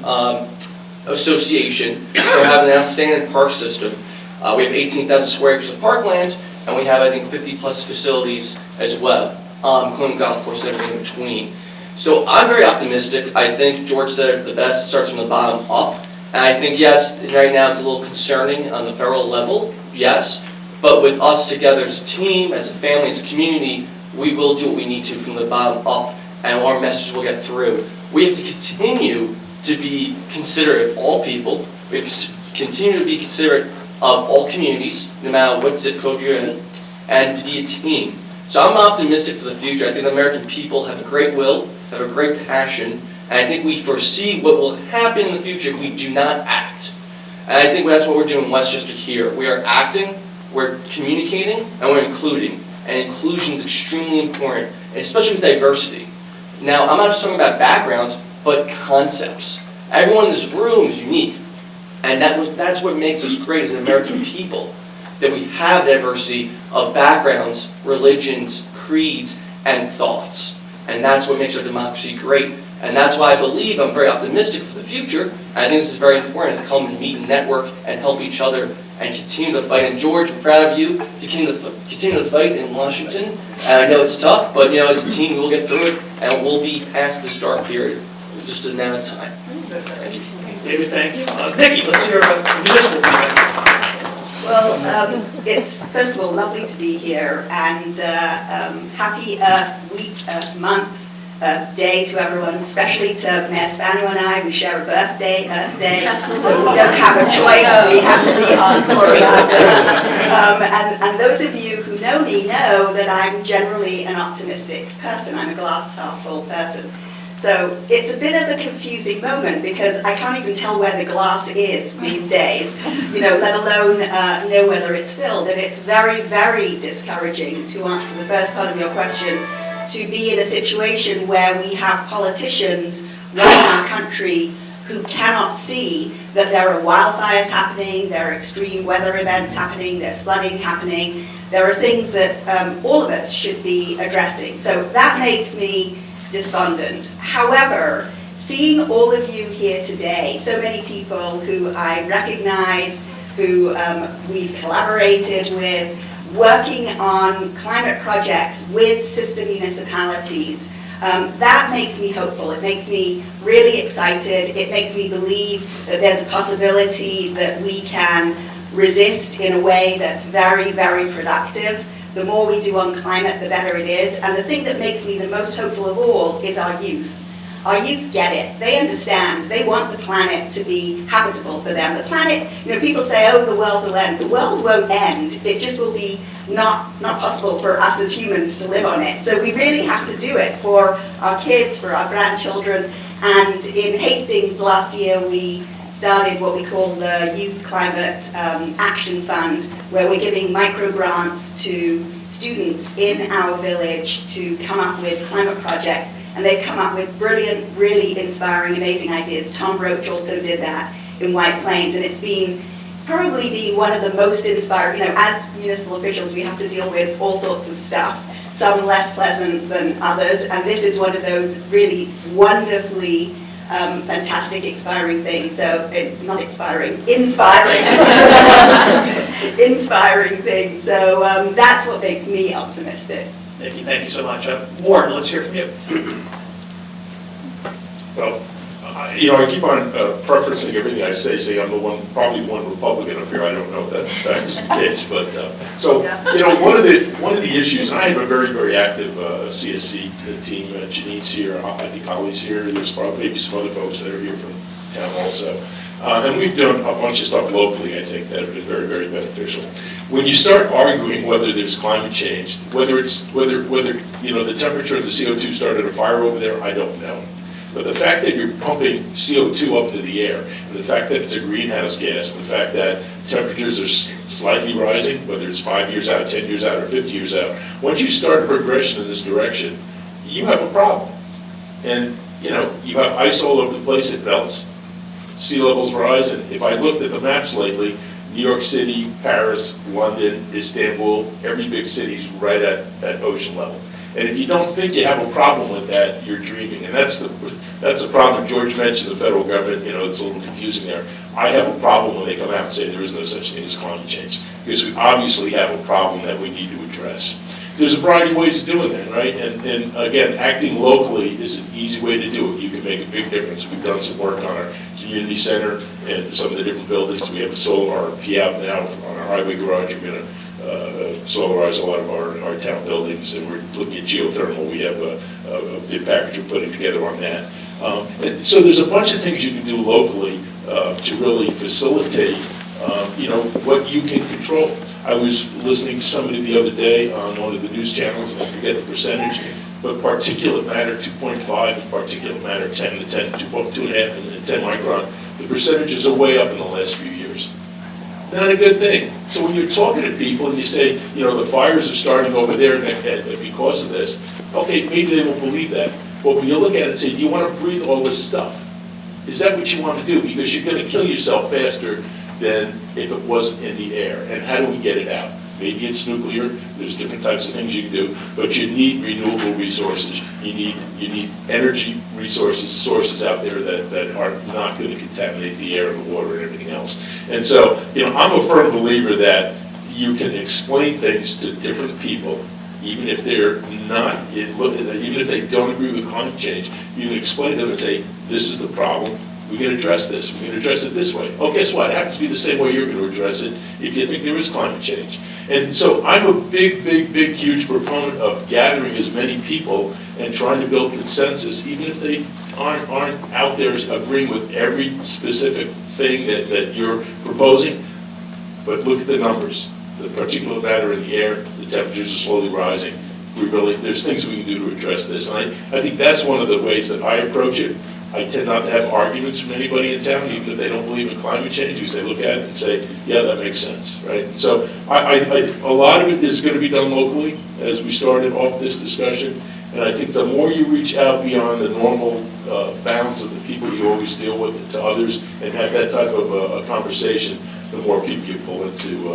Association for having an outstanding park system. We have 18,000 square acres of parkland, and we have, I think, 50+ facilities as well, including golf courses and everything in between. So I'm very optimistic. I think George said it the best, it starts from the bottom up. And I think, yes, right now it's a little concerning on the federal level, yes, but with us together as a team, as a family, as a community, we will do what we need to from the bottom up, and our message will get through. We have to continue to be considerate of all people. We have to continue to be considerate of all communities, no matter what zip code you're in, and to be a team. So I'm optimistic for the future. I think the American people have a great will, have a great passion, and I think we foresee what will happen in the future if we do not act. And I think that's what we're doing in Westchester here. We are acting, we're communicating, and we're including. And inclusion is extremely important, especially with diversity. Now, I'm not just talking about backgrounds, but concepts. Everyone in this room is unique. And that's what makes us great as American people, that we have diversity of backgrounds, religions, creeds, and thoughts. And that's what makes our democracy great. And that's why I believe I'm very optimistic for the future. And I think this is very important to come and meet and network and help each other and continue to fight. And George, I'm proud of you to continue to fight in Washington. And I know it's tough, but as a team, we'll get through it, and we'll be past this dark period in just a matter of time. Thank you. David, thank you. Vicki, let's hear about municipal perspective. Well, it's first of all lovely to be here, and happy week, month, day to everyone, especially to Mayor Spano and I. We share a birthday, Earth Day, so we don't have a choice. We have to be on for that. And those of you who know me know that I'm generally an optimistic person. I'm a glass half full person. So it's a bit of a confusing moment because I can't even tell where the glass is these days, let alone know whether it's filled. And it's very, very discouraging, to answer the first part of your question, to be in a situation where we have politicians running our country who cannot see that there are wildfires happening, there are extreme weather events happening, there's flooding happening. There are things that all of us should be addressing. So that makes me despondent. However, seeing all of you here today, so many people who I recognize, who we've collaborated with, working on climate projects with sister municipalities, that makes me hopeful. It makes me really excited. It makes me believe that there's a possibility that we can resist in a way that's very, very productive. The more we do on climate, the better it is. And the thing that makes me the most hopeful of all is our youth. Our youth get it. They understand. They want the planet to be habitable for them. The planet, people say, oh, the world will end. The world won't end. It just will be not possible for us as humans to live on it. So we really have to do it for our kids, for our grandchildren. And in Hastings last year, we started what we call the Youth Climate Action Fund, where we're giving micro grants to students in our village to come up with climate projects. And they've come up with brilliant, really inspiring, amazing ideas. Tom Roach also did that in White Plains, and it's probably been one of the most inspiring. As municipal officials, we have to deal with all sorts of stuff, some less pleasant than others, and this is one of those really wonderfully fantastic, inspiring things. So, not inspiring, inspiring things. So that's what makes me optimistic. Thank you so much. Warren, let's hear from you. Well, I keep on preferencing everything I say I'm probably one Republican up here. I don't know if that is the case, but one of the issues, and I have a very, very active CSC team. Janine's here, I think Holly's here. There's probably maybe some other folks that are here from town also. And we've done a bunch of stuff locally, I think, that have been very, very beneficial. When you start arguing whether there's climate change, whether the temperature of the CO2 started a fire over there, I don't know. But the fact that you're pumping CO2 up into the air, and the fact that it's a greenhouse gas, and the fact that temperatures are slightly rising, whether it's 5 years out, 10 years out, or 50 years out, once you start a progression in this direction, you have a problem. And, you have ice all over the place, it melts, sea levels rise, and if I looked at the maps lately, New York City, Paris, London, Istanbul, every big city's right at ocean level. And if you don't think you have a problem with that, you're dreaming. And that's the problem. George mentioned the federal government, it's a little confusing there. I have a problem when they come out and say there is no such thing as climate change, because we obviously have a problem that we need to address. There's a variety of ways of doing that, right? And again, acting locally is an easy way to do it. You can make a big difference. We've done some work on our community center and some of the different buildings. We have a solar PIAP now on our highway garage. We're going to solarize a lot of our town buildings, and we're looking at geothermal. We have a big package we're putting together on that. And so there's a bunch of things you can do locally to really facilitate, what you can control. I was listening to somebody the other day on one of the news channels, and I forget the percentage, but particulate matter 2.5 and particulate matter 10 to 10, 2.5 and 10 micron, the percentages are way up in the last few years. Not a good thing. So when you're talking to people and you say, the fires are starting over there because of this, okay, maybe they won't believe that. But when you look at it and say, do you want to breathe all this stuff? Is that what you want to do? Because you're going to kill yourself faster than if it wasn't in the air. And how do we get it out? Maybe it's nuclear. There's different types of things you can do, but you need renewable resources. You need energy sources out there that are not going to contaminate the air and the water and everything else. And so, I'm a firm believer that you can explain things to different people, even if they're not, even if they don't agree with climate change. You can explain to them and say, this is the problem. We can address this. We can address it this way. Oh, guess what? It happens to be the same way you're going to address it if you think there is climate change. And so I'm a big, huge proponent of gathering as many people and trying to build consensus, even if they aren't out there agreeing with every specific thing that you're proposing. But look at the numbers. The particulate matter in the air, the temperatures are slowly rising. There's things we can do to address this. And I think that's one of the ways that I approach it. I tend not to have arguments from anybody in town, even if they don't believe in climate change. You say, look at it and say, yeah, that makes sense, right? And so a lot of it is going to be done locally as we started off this discussion. And I think the more you reach out beyond the normal bounds of the people you always deal with to others and have that type of a conversation, the more people you pull into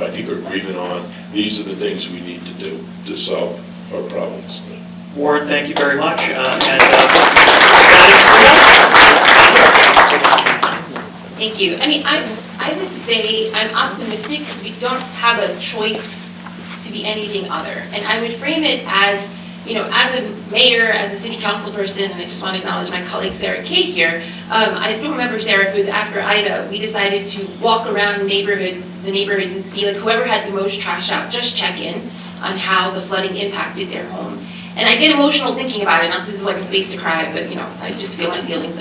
I think, agreement on these are the things we need to do to solve our problems. Ward, thank you very much. Thank you. I would say I'm optimistic because we don't have a choice to be anything other. And I would frame it as, as a mayor, as a city council person, and I just want to acknowledge my colleague Sara Kay here. I don't remember, Sara, if it was after Ida, we decided to walk around the neighborhoods and see whoever had the most trash out, just check in on how the flooding impacted their home. And I get emotional thinking about it. Not this is like a space to cry, but I just feel my feelings.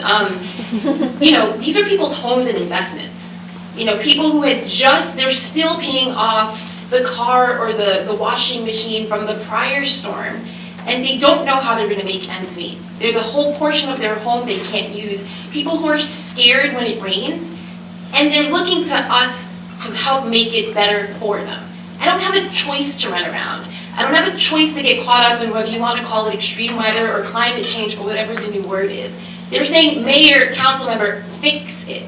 These are people's homes and investments. People who they're still paying off the car or the washing machine from the prior storm, and they don't know how they're going to make ends meet. There's a whole portion of their home they can't use. People who are scared when it rains, and they're looking to us to help make it better for them. I don't have a choice to run around. I don't have a choice to get caught up in whether you want to call it extreme weather or climate change or whatever the new word is. They're saying, mayor, council member, fix it,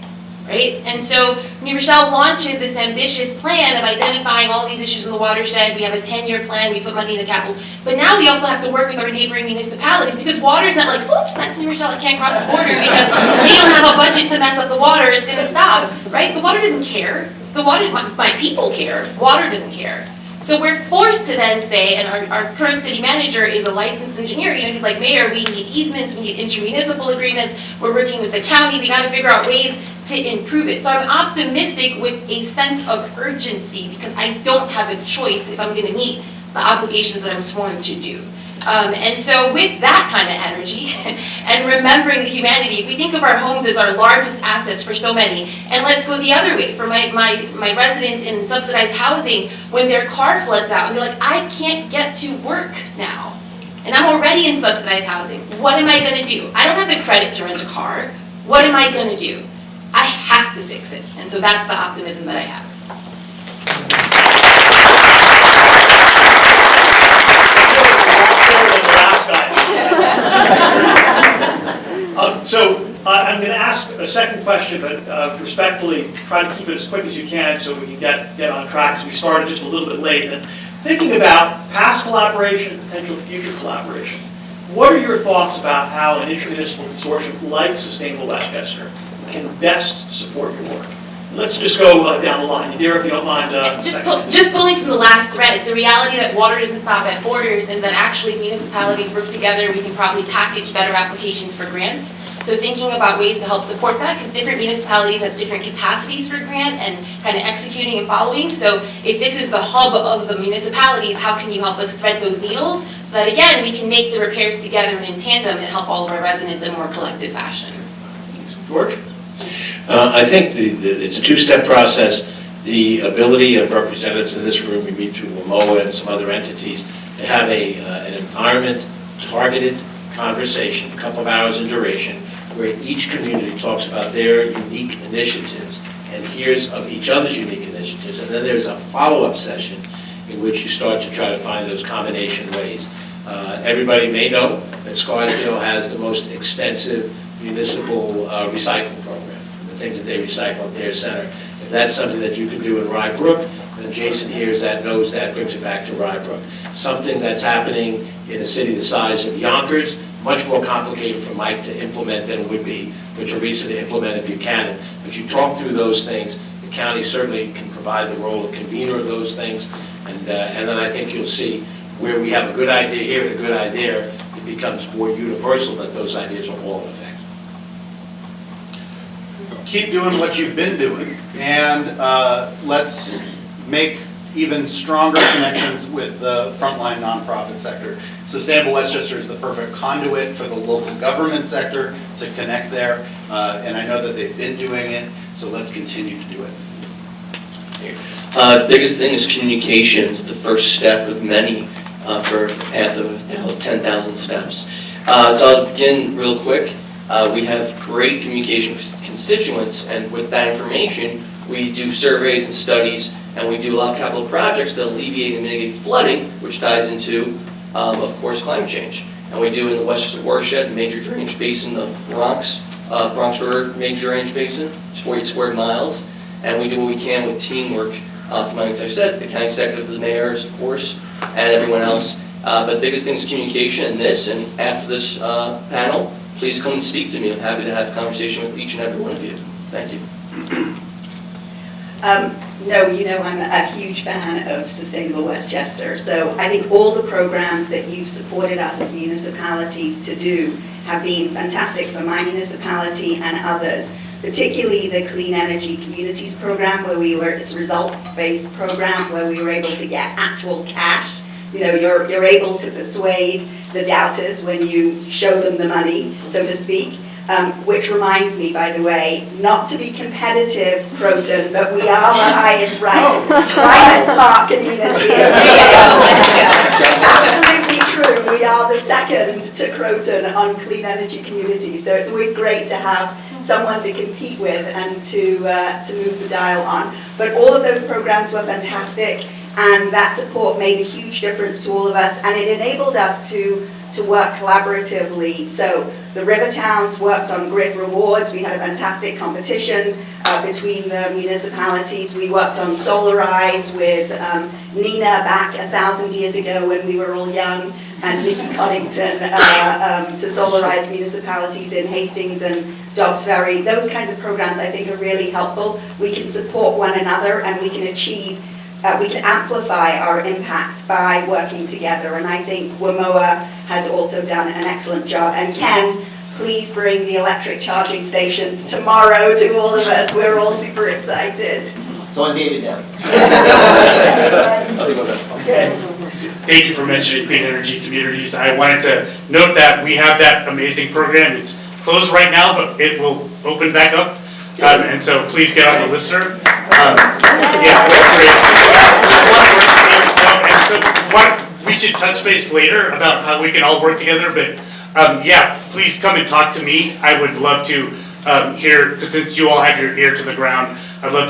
right? And so New Rochelle launches this ambitious plan of identifying all these issues in the watershed. We have a 10-year plan, we put money in the capital. But now we also have to work with our neighboring municipalities because water's not like, oops, that's New Rochelle, I can't cross the border because they don't have a budget to mess up the water, it's going to stop, right? The water doesn't care. My people care. Water doesn't care. So we're forced to then say, and our current city manager is a licensed engineer, he's like, mayor, we need easements, we need intermunicipal agreements, we're working with the county, we got to figure out ways to improve it. So I'm optimistic with a sense of urgency because I don't have a choice if I'm going to meet the obligations that I'm sworn to do. And so with that kind of energy and remembering the humanity, if we think of our homes as our largest assets for so many, and let's go the other way, for my residents in subsidized housing, when their car floods out and they're like, I can't get to work now, and I'm already in subsidized housing, what am I gonna do? I don't have the credit to rent a car. What am I gonna do? I have to fix it. And so that's the optimism that I have. I'm going to ask a second question, but respectfully, try to keep it as quick as you can so we can get on track, because we started just a little bit late. And thinking about past collaboration, potential future collaboration, what are your thoughts about how an intermunicipal consortium like Sustainable Westchester can best support your work? Let's just go down the line. Yadira, if you don't mind. Just pulling from the last thread, the reality that water doesn't stop at borders, and that actually municipalities work together, we can probably package better applications for grants. So thinking about ways to help support that, because different municipalities have different capacities for grant and kind of executing and following. So if this is the hub of the municipalities, how can you help us thread those needles so that, again, we can make the repairs together and in tandem and help all of our residents in a more collective fashion? George? I think it's a two-step process. The ability of representatives in this room, we meet through WMOA and some other entities, to have an environment-targeted conversation, a couple of hours in duration, where each community talks about their unique initiatives and hears of each other's unique initiatives. And then there's a follow-up session in which you start to try to find those combination ways. Everybody may know that Scarsdale has the most extensive municipal recycling program, the things that they recycle at their center. If that's something that you can do in Rye Brook, then Jason hears that, knows that, brings it back to Rye Brook. Something that's happening in a city the size of Yonkers, much more complicated for Mike to implement than it would be for Teresa to implement if Buchanan. But you talk through those things. The county certainly can provide the role of convener of those things. And then I think you'll see where we have a good idea here and a good idea, it becomes more universal that those ideas are all in effect. Keep doing what you've been doing, and let's make even stronger connections with the frontline nonprofit sector. Sustainable Westchester is the perfect conduit for the local government sector to connect there, and I know that they've been doing it, so let's continue to do it. Biggest thing is communications, the first step of many for a path of 10,000 steps. So I'll begin real quick. We have great communication with constituents, and with that information, we do surveys and studies, and we do a lot of capital projects to alleviate and mitigate flooding, which ties into, of course, climate change. And we do in the Westchester watershed, major drainage basin, the Bronx River major drainage basin, it's 48 square miles, and we do what we can with teamwork from, like I said, the county executive, the mayors, of course, and everyone else. But the biggest thing is communication in this, and after this panel, please come and speak to me. I'm happy to have a conversation with each and every one of you. Thank you. No, you know I'm a huge fan of Sustainable Westchester, so I think all the programs that you've supported us as municipalities to do have been fantastic for my municipality and others, particularly the Clean Energy Communities program, where it's a results-based program where we were able to get actual cash. You know, you're able to persuade the doubters when you show them the money, so to speak. Which reminds me, by the way, not to be competitive, Croton, but we are the highest ranked climate smart community. Absolutely true. We are the second to Croton on clean energy community. So it's always great to have someone to compete with and to move the dial on. But all of those programs were fantastic, and that support made a huge difference to all of us, and it enabled us to work collaboratively. So the river towns worked on grid rewards. We had a fantastic competition between the municipalities. We worked on Solarize with Nina back 1,000 years ago when we were all young, and Nikki Connington to Solarize municipalities in Hastings and Dobbs Ferry. Those kinds of programs I think are really helpful. We can support one another, and we can achieve we can amplify our impact by working together, and I think WMOA has also done an excellent job. And Ken, please bring the electric charging stations tomorrow to all of us. We're all super excited. It's on David now. Okay. thank you for mentioning clean energy communities. I wanted to note that we have that amazing program. It's closed right now, but it will open back up. And so please get on the listserv. Yeah, that's great. And so we should touch base later about how we can all work together, but yeah, please come and talk to me. I would love to hear, because since you all have your ear to the ground, I'd love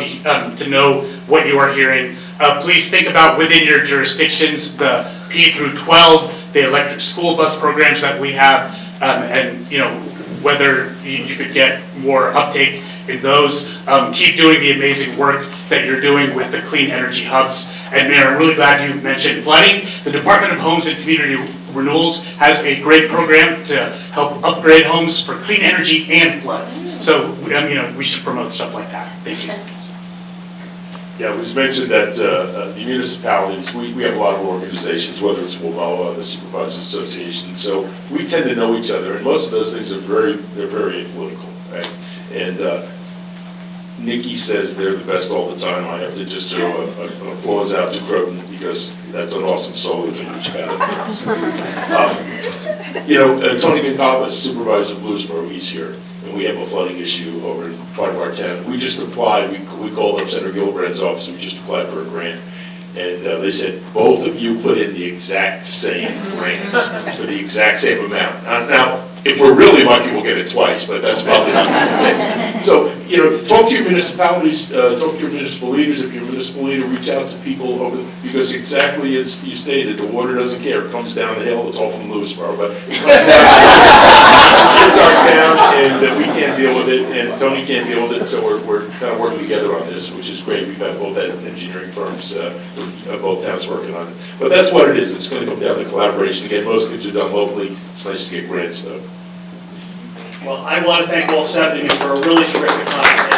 to know what you are hearing. Please think about within your jurisdictions, the P through 12, the electric school bus programs that we have, and you know, whether you could get more uptake in those. Keep doing the amazing work that you're doing with the clean energy hubs. And Mayor, I'm really glad you mentioned flooding. The Department of Homes and Community Renewals has a great program to help upgrade homes for clean energy and floods. So, you know, we should promote stuff like that. Thank you. Yeah, it was mentioned that the municipalities, we have a lot of organizations, whether it's WMOA, the Supervisors Association, so we tend to know each other, and most of those things are very apolitical, right? And Nikki says they're the best all the time. I have to just throw an applause out to Croton, because that's an awesome solar that you got. You know, Tony Goncalves, Supervisor of Bluesboro, he's here. And we have a flooding issue over in part of our town. We just applied, we called up Senator Gillibrand's office, and we just applied for a grant. And they said, both of you put in the exact same grant for the exact same amount. Now, if we're really lucky, we'll get it twice, but that's probably not going to be. So, you know, talk to your municipalities, talk to your municipal leaders. If you're a municipal leader, reach out to people over, because exactly as you stated, the water doesn't care. It comes down the hill. It's all from Lewisboro, but it comes down the hill. It's our town, and we can't deal with it, and Tony can't deal with it, so we're kind of working together on this, which is great. We've got both engineering firms, both towns working on it. But that's what it is. It's going to come down to collaboration. Again, most things are done locally. It's nice to get grants, though. Well, I want to thank all 7 of you for a really terrific conversation.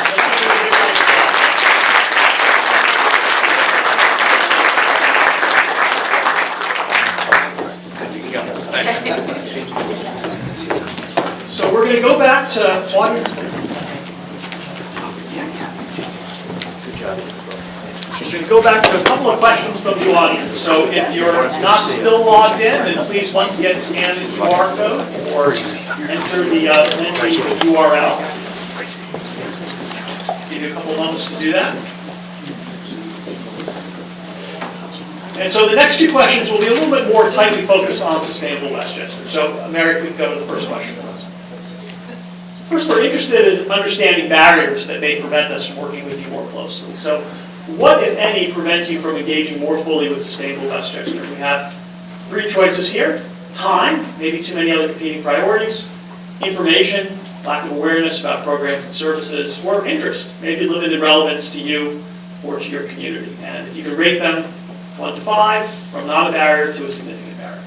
So we're going to go back to audience. We're going to go back to a couple of questions from the audience. So if you're not still logged in, then please once again scan the QR code or enter the URL. Give you a couple moments to do that. And so the next 2 questions will be a little bit more tightly focused on sustainable Westchester. So Mary, we can go to the first question. First, we're interested in understanding barriers that may prevent us from working with you more closely. So what, if any, prevent you from engaging more fully with sustainable Westchester? We have 3 choices here. Time, maybe too many other competing priorities. Information, lack of awareness about programs and services. Or interest, maybe limited relevance to you or to your community. And if you could rate them 1 to 5, from not a barrier to a significant barrier.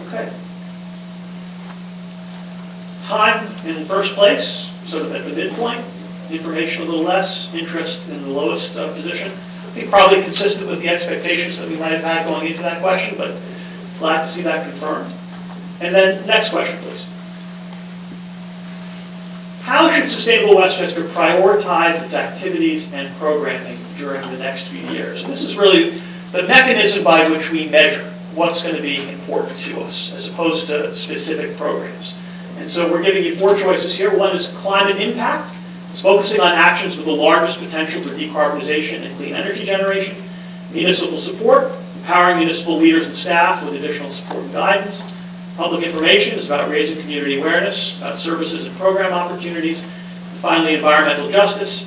Okay. Time in the first place, sort of at the midpoint. Information a little less, interest in the lowest position. I think probably consistent with the expectations that we might have had going into that question, but glad to see that confirmed. And then next question, please. How should Sustainable Westchester prioritize its activities and programming during the next few years? And this is really the mechanism by which we measure what's going to be important to us, as opposed to specific programs. And so we're giving you 4 choices here. One is climate impact. It's focusing on actions with the largest potential for decarbonization and clean energy generation. Municipal support, empowering municipal leaders and staff with additional support and guidance. Public information is about raising community awareness about services and program opportunities. And finally, environmental justice,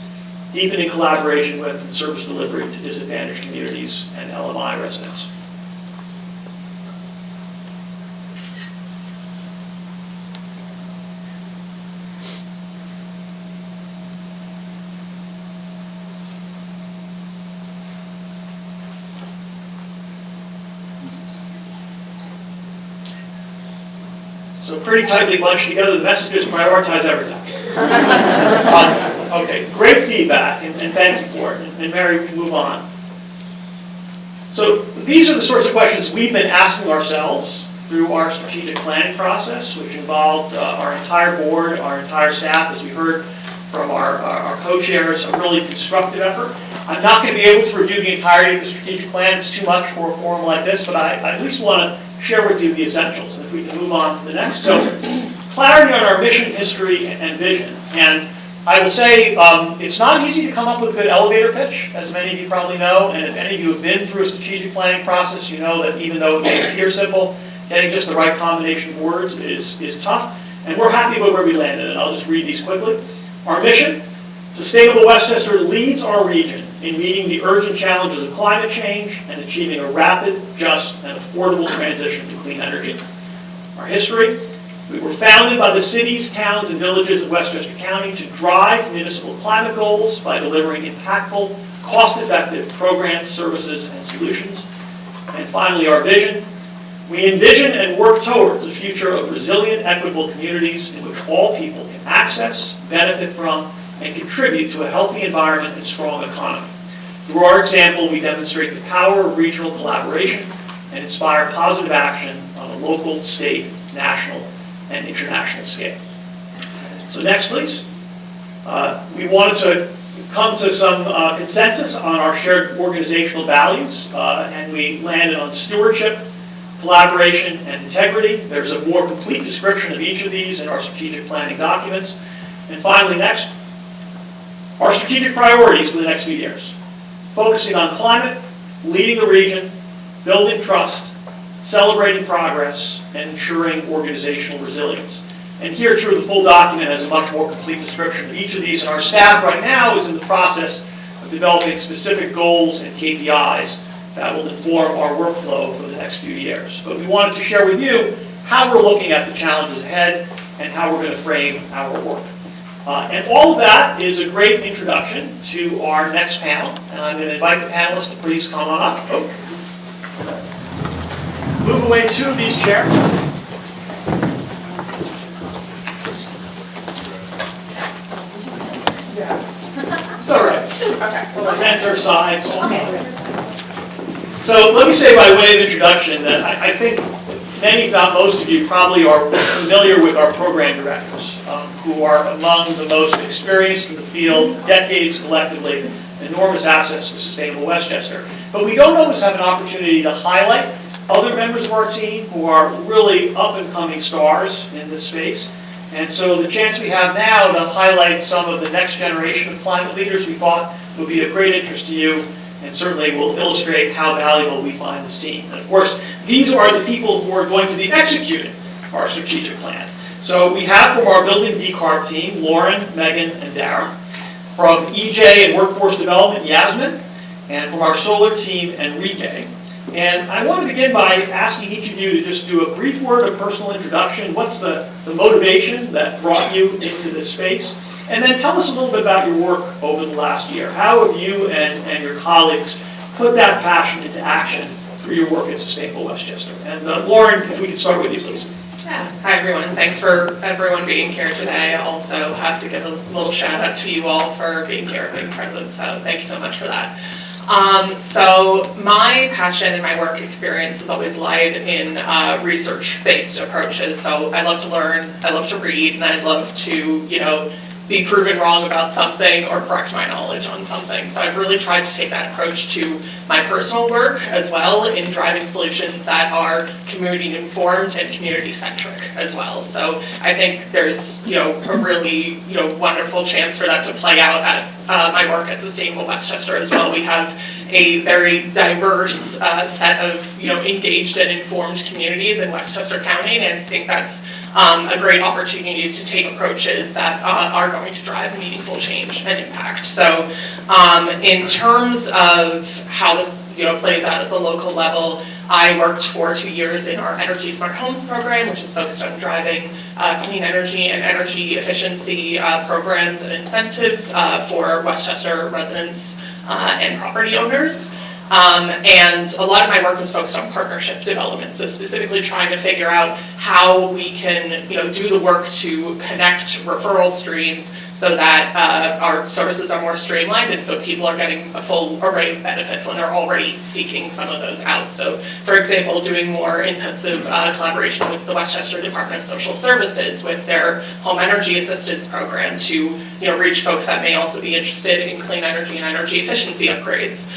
deepening collaboration with and service delivery to disadvantaged communities and LMI residents. So pretty tightly bunched together, the messages prioritize everything. Okay, great feedback, and thank you for it. And Mary, we can move on. So these are the sorts of questions we've been asking ourselves through our strategic planning process, which involved our entire board, our entire staff, as we heard from our co-chairs, a really constructive effort. I'm not going to be able to review the entirety of the strategic plan. It's too much for a forum like this, but I at least want to share with you the essentials. And if we can move on to the next. So, clarity on our mission, history, and vision. And I will say it's not easy to come up with a good elevator pitch, as many of you probably know. And if any of you have been through a strategic planning process, you know that even though it may appear simple, getting just the right combination of words is tough. And we're happy with where we landed. And I'll just read these quickly. Our mission: Sustainable Westchester leads our region in meeting the urgent challenges of climate change and achieving a rapid, just, and affordable transition to clean energy. Our history: we were founded by the cities, towns, and villages of Westchester County to drive municipal climate goals by delivering impactful, cost-effective programs, services, and solutions. And finally, our vision: we envision and work towards a future of resilient, equitable communities in which all people can access, benefit from, and contribute to a healthy environment and strong economy. Through our example, we demonstrate the power of regional collaboration and inspire positive action on a local, state, national, and international scale. So next, please. We wanted to come to some consensus on our shared organizational values, and we landed on stewardship, collaboration, and integrity. There's a more complete description of each of these in our strategic planning documents. And finally, next, our strategic priorities for the next few years: focusing on climate, leading the region, building trust, celebrating progress, and ensuring organizational resilience. And here, too, the full document has a much more complete description of each of these, and our staff right now is in the process of developing specific goals and KPIs that will inform our workflow for the next few years. But we wanted to share with you how we're looking at the challenges ahead and how we're going to frame our work. And all of that is a great introduction to our next panel. And I'm going to invite the panelists to please come on up. Oh. Move away two of these chairs. It's all right. Okay. Presenter sides. So let me say by way of introduction that I think many, if not most of you, probably are familiar with our program directors, who are among the most experienced in the field, decades collectively, enormous assets to Sustainable Westchester. But we don't always have an opportunity to highlight other members of our team who are really up-and-coming stars in this space. And so the chance we have now to highlight some of the next generation of climate leaders we thought would be of great interest to you, and certainly will illustrate how valuable we find this team. And of course, these are the people who are going to be executing our strategic plan. So we have from our Building Decarb team, Lauren, Megan, and Dara. From EJ and Workforce Development, Yasmin. And from our solar team, Enrique. And I want to begin by asking each of you to just do a brief word of personal introduction. What's the motivation that brought you into this space? And then tell us a little bit about your work over the last year. How have you and your colleagues put that passion into action through your work at Sustainable Westchester? And Lauren, if we could start with you, please. Yeah. Hi, everyone. Thanks for everyone being here today. I also have to give a little shout out to you all for being here and being present. So thank you so much for that. So my passion and my work experience has always lied in research-based approaches. So I love to learn, I love to read, and I love to, be proven wrong about something or correct my knowledge on something. So I've really tried to take that approach to my personal work as well in driving solutions that are community-informed and community-centric as well. So I think there's, a really, wonderful chance for that to play out at my work at Sustainable Westchester as well. We have a very diverse set of, engaged and informed communities in Westchester County, and I think that's a great opportunity to take approaches that are going to drive meaningful change and impact. So in terms of how this plays out at the local level, I worked for 2 years in our Energy Smart Homes program, which is focused on driving clean energy and energy efficiency programs and incentives for Westchester residents and property owners. And a lot of my work was focused on partnership development, so specifically trying to figure out how we can, do the work to connect referral streams so that our services are more streamlined, and so people are getting a full array of benefits when they're already seeking some of those out. So, for example, doing more intensive collaboration with the Westchester Department of Social Services with their home energy assistance program to, reach folks that may also be interested in clean energy and energy efficiency upgrades.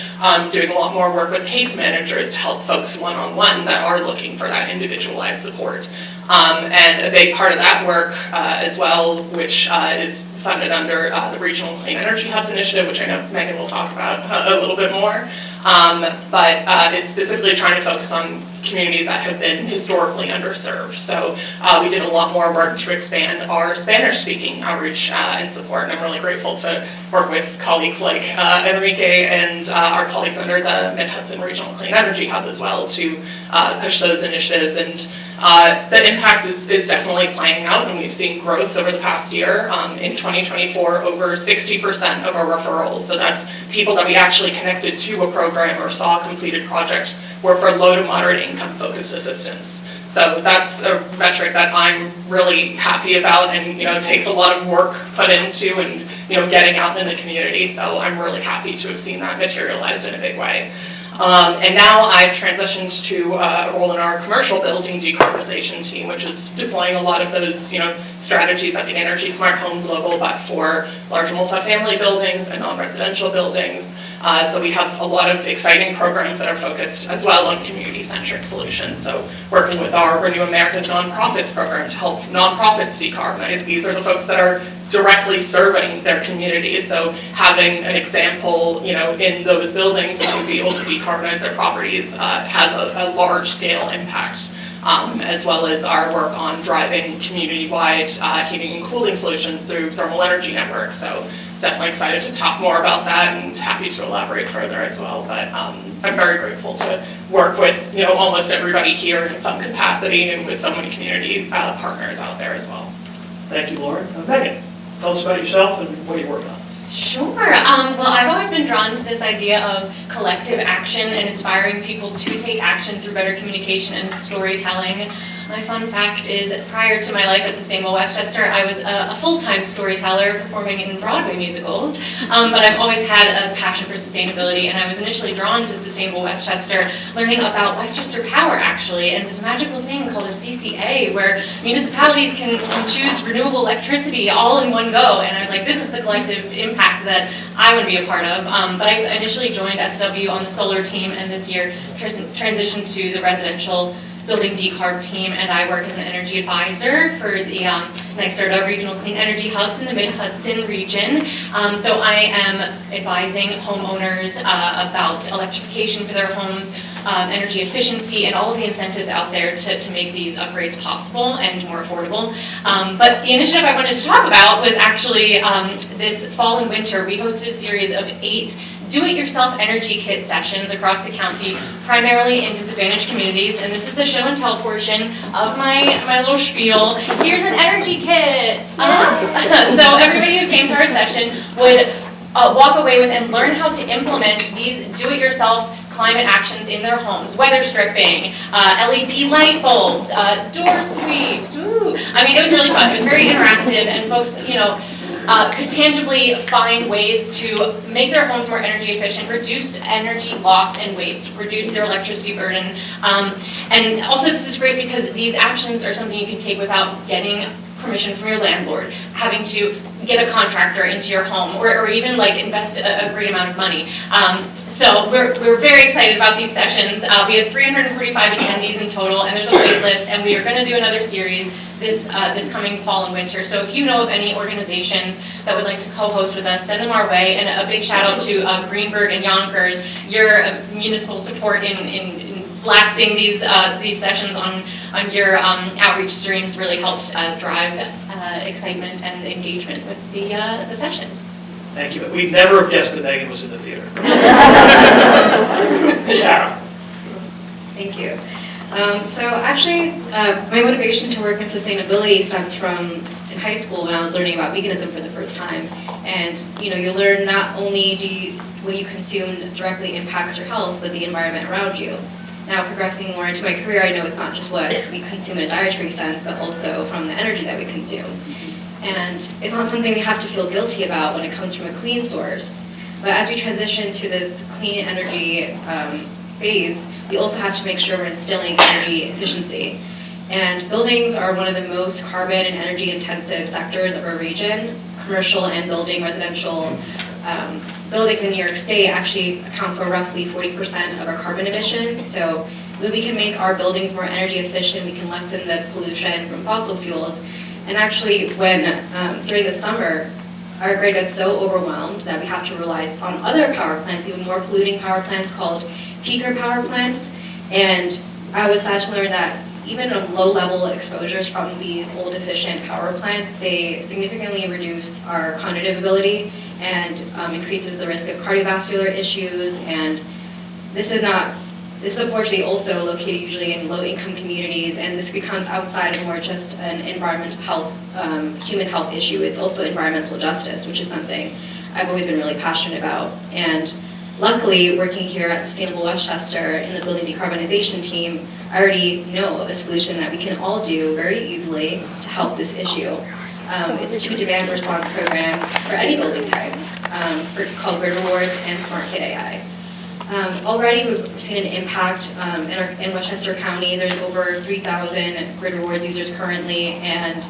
Doing a lot more work with case managers to help folks one-on-one that are looking for that individualized support. And a big part of that work as well, which is funded under the Regional Clean Energy Hubs Initiative, which I know Megan will talk about a little bit more, but is specifically trying to focus on communities that have been historically underserved. So we did a lot more work to expand our Spanish-speaking outreach and support, and I'm really grateful to work with colleagues like Enrique and our colleagues under the Mid-Hudson Regional Clean Energy Hub as well to push those initiatives. And the impact is definitely playing out, and we've seen growth over the past year. In 2024, over 60% of our referrals, so that's people that we actually connected to a program or saw a completed project, were for low to moderate income focused assistance. So that's a metric that I'm really happy about, and it takes a lot of work put into and getting out in the community. So I'm really happy to have seen that materialized in a big way. And now I've transitioned to a role in our commercial building decarbonization team, which is deploying a lot of those, strategies at the Energy Smart Homes level, but for larger multifamily buildings and non-residential buildings. So we have a lot of exciting programs that are focused as well on community-centric solutions. So working with our Renew America's Nonprofits program to help nonprofits decarbonize. These are the folks that are directly serving their communities. So having an example, in those buildings to be able to decarbonize their properties has a large scale impact. As well as our work on driving community-wide heating and cooling solutions through thermal energy networks. So definitely excited to talk more about that and happy to elaborate further as well. But I'm very grateful to work with almost everybody here in some capacity and with so many community partners out there as well. Thank you, Lauren. Megan, tell us about yourself and what you work on. Sure. Well, I've always been drawn to this idea of collective action and inspiring people to take action through better communication and storytelling. My fun fact is, prior to my life at Sustainable Westchester, I was a full-time storyteller performing in Broadway musicals, but I've always had a passion for sustainability, and I was initially drawn to Sustainable Westchester, learning about Westchester Power, actually, and this magical thing called a CCA, where municipalities can choose renewable electricity all in one go, and I was like, this is the collective impact that I would be a part of. But I initially joined SW on the solar team, and this year transitioned to the residential building decarb team, and I work as an energy advisor for the NYSERDA Regional Clean Energy Hubs in the Mid-Hudson region. So I am advising homeowners about electrification for their homes, energy efficiency, and all of the incentives out there to make these upgrades possible and more affordable. But the initiative I wanted to talk about was actually this fall and winter. We hosted a series of 8 do-it-yourself energy kit sessions across the county, primarily in disadvantaged communities, and this is the show and tell portion of my little spiel. Here's an energy kit. So everybody who came to our session would walk away with and learn how to implement these do-it-yourself climate actions in their homes: weather stripping, LED light bulbs, door sweeps. Ooh. I mean, it was really fun. It was very interactive, and folks, could tangibly find ways to make their homes more energy efficient, reduce energy loss and waste, reduce their electricity burden. And also this is great because these actions are something you can take without getting permission from your landlord, having to get a contractor into your home, or even invest a great amount of money. So we're very excited about these sessions. We had 345 attendees in total, and there's a wait list, and we are going to do another series this coming fall and winter. So if you know of any organizations that would like to co-host with us, send them our way. And a big shout out to Greenberg and Yonkers. Your municipal support in blasting these sessions on your outreach streams really helps drive excitement and engagement with the sessions. Thank you. We'd never have guessed that Megan was in the theater. Yeah. Thank you. So actually, my motivation to work in sustainability stems from in high school when I was learning about veganism for the first time. And you learn not only what you consume directly impacts your health, but the environment around you. Now, progressing more into my career, I know it's not just what we consume in a dietary sense, but also from the energy that we consume. And it's not something we have to feel guilty about when it comes from a clean source. But as we transition to this clean energy phase, we also have to make sure we're instilling energy efficiency. And buildings are one of the most carbon and energy intensive sectors of our region. Commercial and building residential buildings in New York State actually account for roughly 40% of our carbon emissions. So when we can make our buildings more energy efficient, we can lessen the pollution from fossil fuels. And actually, when during the summer, our grid gets so overwhelmed that we have to rely on other power plants, even more polluting power plants called peaker power plants. And I was sad to learn that even low-level exposures from these old efficient power plants, they significantly reduce our cognitive ability and increases the risk of cardiovascular issues. And this is unfortunately also located usually in low-income communities, and this becomes outside of more just an environmental health, human health issue. It's also environmental justice, which is something I've always been really passionate about. And luckily, working here at Sustainable Westchester in the building decarbonization team, I already know a solution that we can all do very easily to help this issue. It's 2 demand response programs for any building type, called Grid Rewards and Smart Kit AI. Already we've seen an impact in Westchester County. There's over 3,000 Grid Rewards users currently, and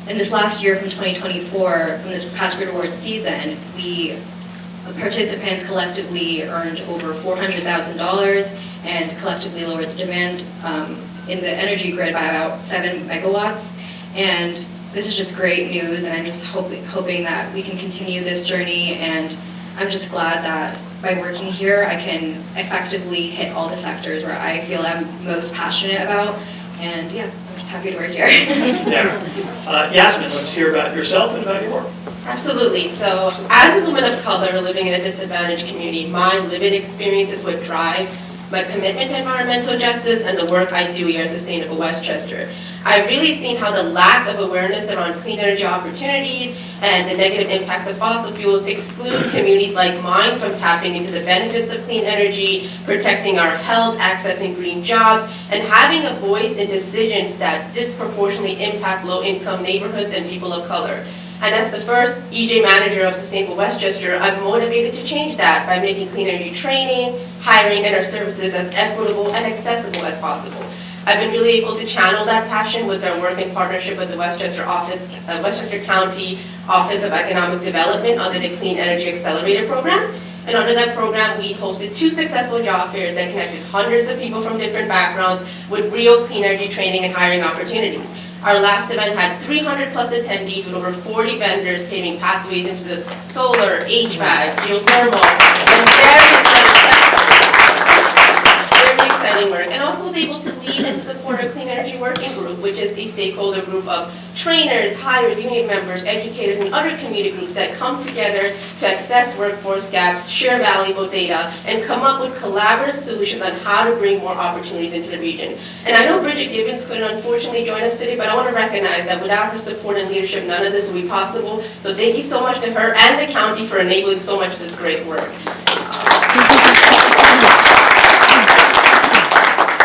in this last year from 2024, from this past Grid Rewards season, participants collectively earned over $400,000 and collectively lowered the demand in the energy grid by about 7 megawatts. And this is just great news, and I'm just hoping that we can continue this journey, and I'm just glad that by working here, I can effectively hit all the sectors where I feel I'm most passionate about. And yeah, I'm just happy to work here. Yasmin, let's hear about yourself and about your work. Absolutely. So as a woman of color living in a disadvantaged community, my lived experience is what drives my commitment to environmental justice and the work I do here at Sustainable Westchester. I've really seen how the lack of awareness around clean energy opportunities and the negative impacts of fossil fuels exclude communities like mine from tapping into the benefits of clean energy, protecting our health, accessing green jobs, and having a voice in decisions that disproportionately impact low-income neighborhoods and people of color. And as the first EJ manager of Sustainable Westchester, I'm motivated to change that by making clean energy training, hiring, and our services as equitable and accessible as possible. I've been really able to channel that passion with our work in partnership with the Westchester County Office of Economic Development under the Clean Energy Accelerator Program. And under that program, we hosted 2 successful job fairs that connected hundreds of people from different backgrounds with real clean energy training and hiring opportunities. Our last event had 300 plus attendees with over 40 vendors paving pathways into the solar, HVAC, geothermal, and very exciting work. And also was able to lead and support our Clean Energy Working Group, which is a stakeholder group of trainers, hires, union members, educators, and other community groups that come together to access workforce gaps, share valuable data, and come up with collaborative solutions on how to bring more opportunities into the region. And I know Bridget Gibbons couldn't unfortunately join us today, but I want to recognize that without her support and leadership, none of this would be possible. So thank you so much to her and the county for enabling so much of this great work.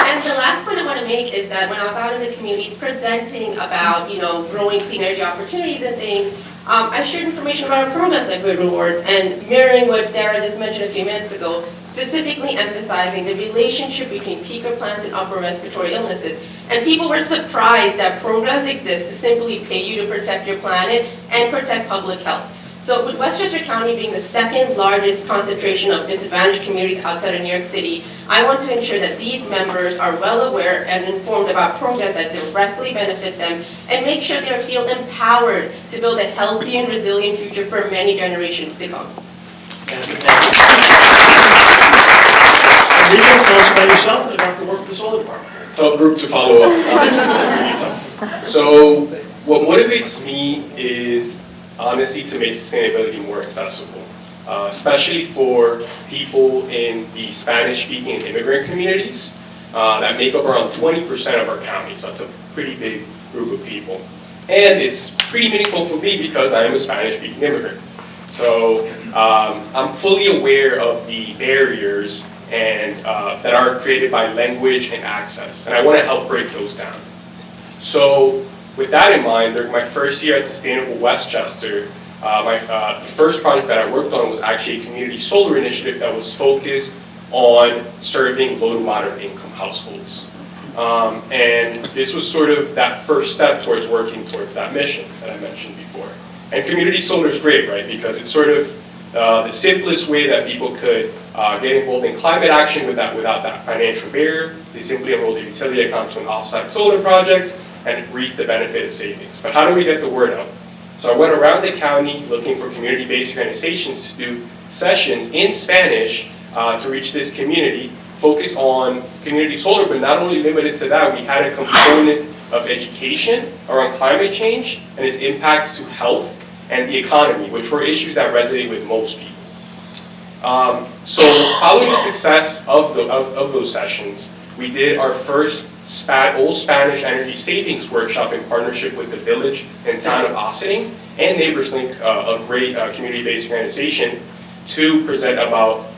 And the last point I want to make is that when I was out in the communities presenting about, growing clean energy opportunities and things, I shared information about our programs like Grid Rewards and mirroring what Sara just mentioned a few minutes ago, specifically emphasizing the relationship between peaker plants and upper respiratory illnesses. And people were surprised that programs exist to simply pay you to protect your planet and protect public health. So with Westchester County being the 2nd largest concentration of disadvantaged communities outside of New York City, I want to ensure that these members are well aware and informed about programs that directly benefit them and make sure they feel empowered to build a healthy and resilient future for many generations to come. Tell us about yourself and about the work of the solar department. Tough group to follow up. So what motivates me is honestly to make sustainability more accessible, especially for people in the Spanish-speaking and immigrant communities that make up around 20% of our county. So that's a pretty big group of people. And it's pretty meaningful for me because I am a Spanish-speaking immigrant. So I'm fully aware of the barriers and that are created by language and access, and I want to help break those down. So with that in mind, during my first year at Sustainable Westchester, the first project that I worked on was actually a community solar initiative that was focused on serving low to moderate income households. And this was sort of that first step towards working towards that mission that I mentioned before. And community solar is great, right? Because it's sort of the simplest way that people could get involved in climate action without that financial barrier. They simply enroll their utility account to an off-site solar project and reap the benefit of savings. But how do we get the word out? So I went around the county looking for community-based organizations to do sessions in Spanish to reach this community, focus on community solar, but not only limited to that, we had a component of education around climate change and its impacts to health and the economy, which were issues that resonate with most people. So following the success of those sessions, we did our first Old Spanish Energy Savings Workshop in partnership with the village and town of Ossining and NeighborsLink, a great community-based organization, to present about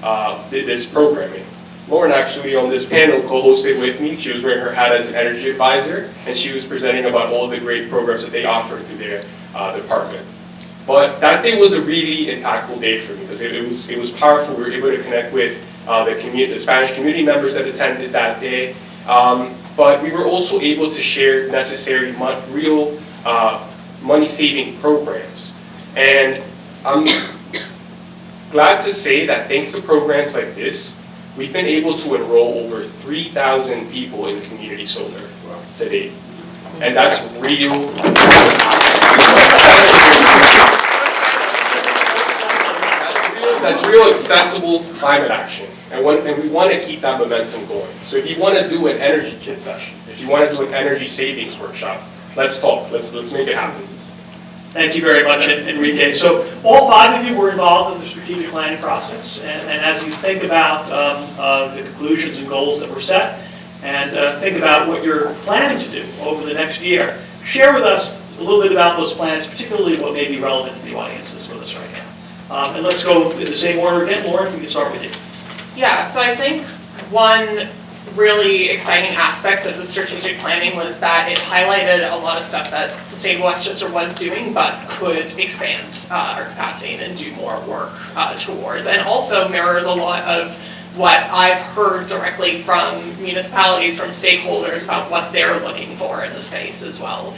this programming. Lauren actually on this panel co-hosted with me. She was wearing her hat as an energy advisor, and she was presenting about all the great programs that they offer through their department. But that day was a really impactful day for me because it was powerful. We were able to connect with the Spanish community members that attended that day. But we were also able to share necessary real money-saving programs. And I'm glad to say that thanks to programs like this, we've been able to enroll over 3,000 people in community solar to date. And that's real accessible climate action. And we want to keep that momentum going. So if you want to do an energy kit session, if you want to do an energy savings workshop, let's talk. Let's make it happen. Thank you very much, Enrique. So all 5 of you were involved in the strategic planning process, and as you think about the conclusions and goals that were set, and think about what you're planning to do over the next year, share with us a little bit about those plans, particularly what may be relevant to the audience that's with us right now. And let's go in the same order again. Lauren, we can start with you. Yeah, so I think one really exciting aspect of the strategic planning was that it highlighted a lot of stuff that Sustainable Westchester was doing but could expand our capacity and do more work towards, and also mirrors a lot of what I've heard directly from municipalities, from stakeholders about what they're looking for in the space as well.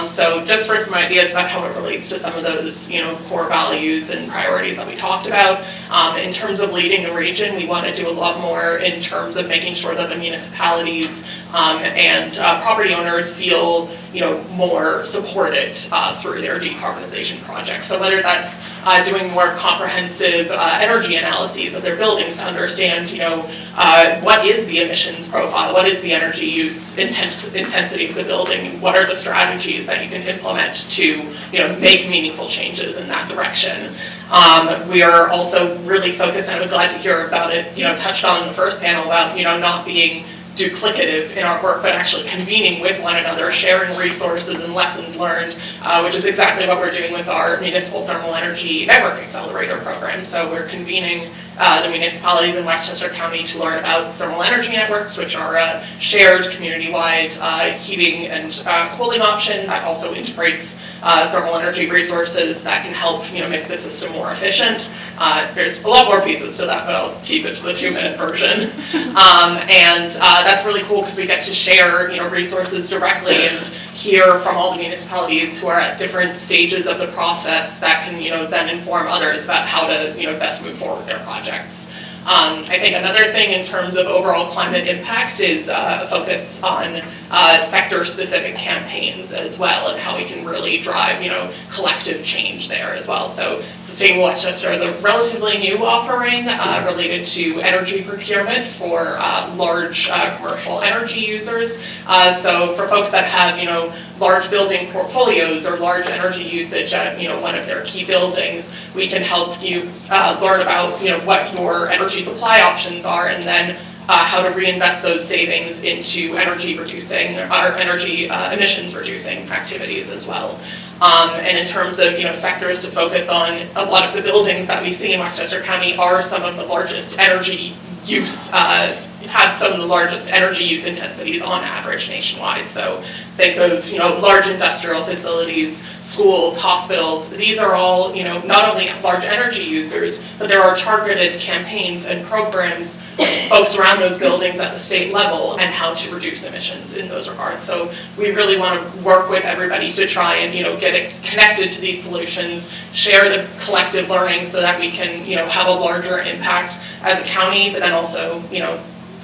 So just for some ideas about how it relates to some of those, core values and priorities that we talked about. In terms of leading the region, we want to do a lot more in terms of making sure that the municipalities and property owners feel, more supported through their decarbonization projects. So whether that's doing more comprehensive energy analyses of their buildings to understand, what is the emissions profile, what is the energy use intensity of the building, what are the strategies that you can implement to, make meaningful changes in that direction. We are also really focused, and I was glad to hear about it, touched on in the first panel about, not being duplicative in our work, but actually convening with one another, sharing resources and lessons learned, which is exactly what we're doing with our Municipal Thermal Energy Network Accelerator program. So we're convening the municipalities in Westchester County to learn about thermal energy networks, which are a shared community-wide heating and cooling option that also integrates thermal energy resources that can help make the system more efficient. There's a lot more pieces to that, but I'll keep it to the 2-minute version. And that's really cool because we get to share resources directly and hear from all the municipalities who are at different stages of the process that can then inform others about how to best move forward their projects. I think another thing in terms of overall climate impact is a focus on sector-specific campaigns as well, and how we can really drive, collective change there as well. So Sustainable Westchester is a relatively new offering related to energy procurement for large commercial energy users. So for folks that have, large building portfolios or large energy usage at, one of their key buildings, we can help you learn about, what your energy supply options are, and then how to reinvest those savings into energy reducing, or energy emissions reducing activities as well. And in terms of, sectors to focus on, a lot of the buildings that we see in Westchester County are some of the largest energy use, have some of the largest energy use intensities on average nationwide. So think of, large industrial facilities, schools, hospitals. These are all, not only large energy users, but there are targeted campaigns and programs, folks around those buildings at the state level, and how to reduce emissions in those regards. So we really want to work with everybody to try and, get it connected to these solutions, share the collective learning so that we can, have a larger impact as a county, but then also,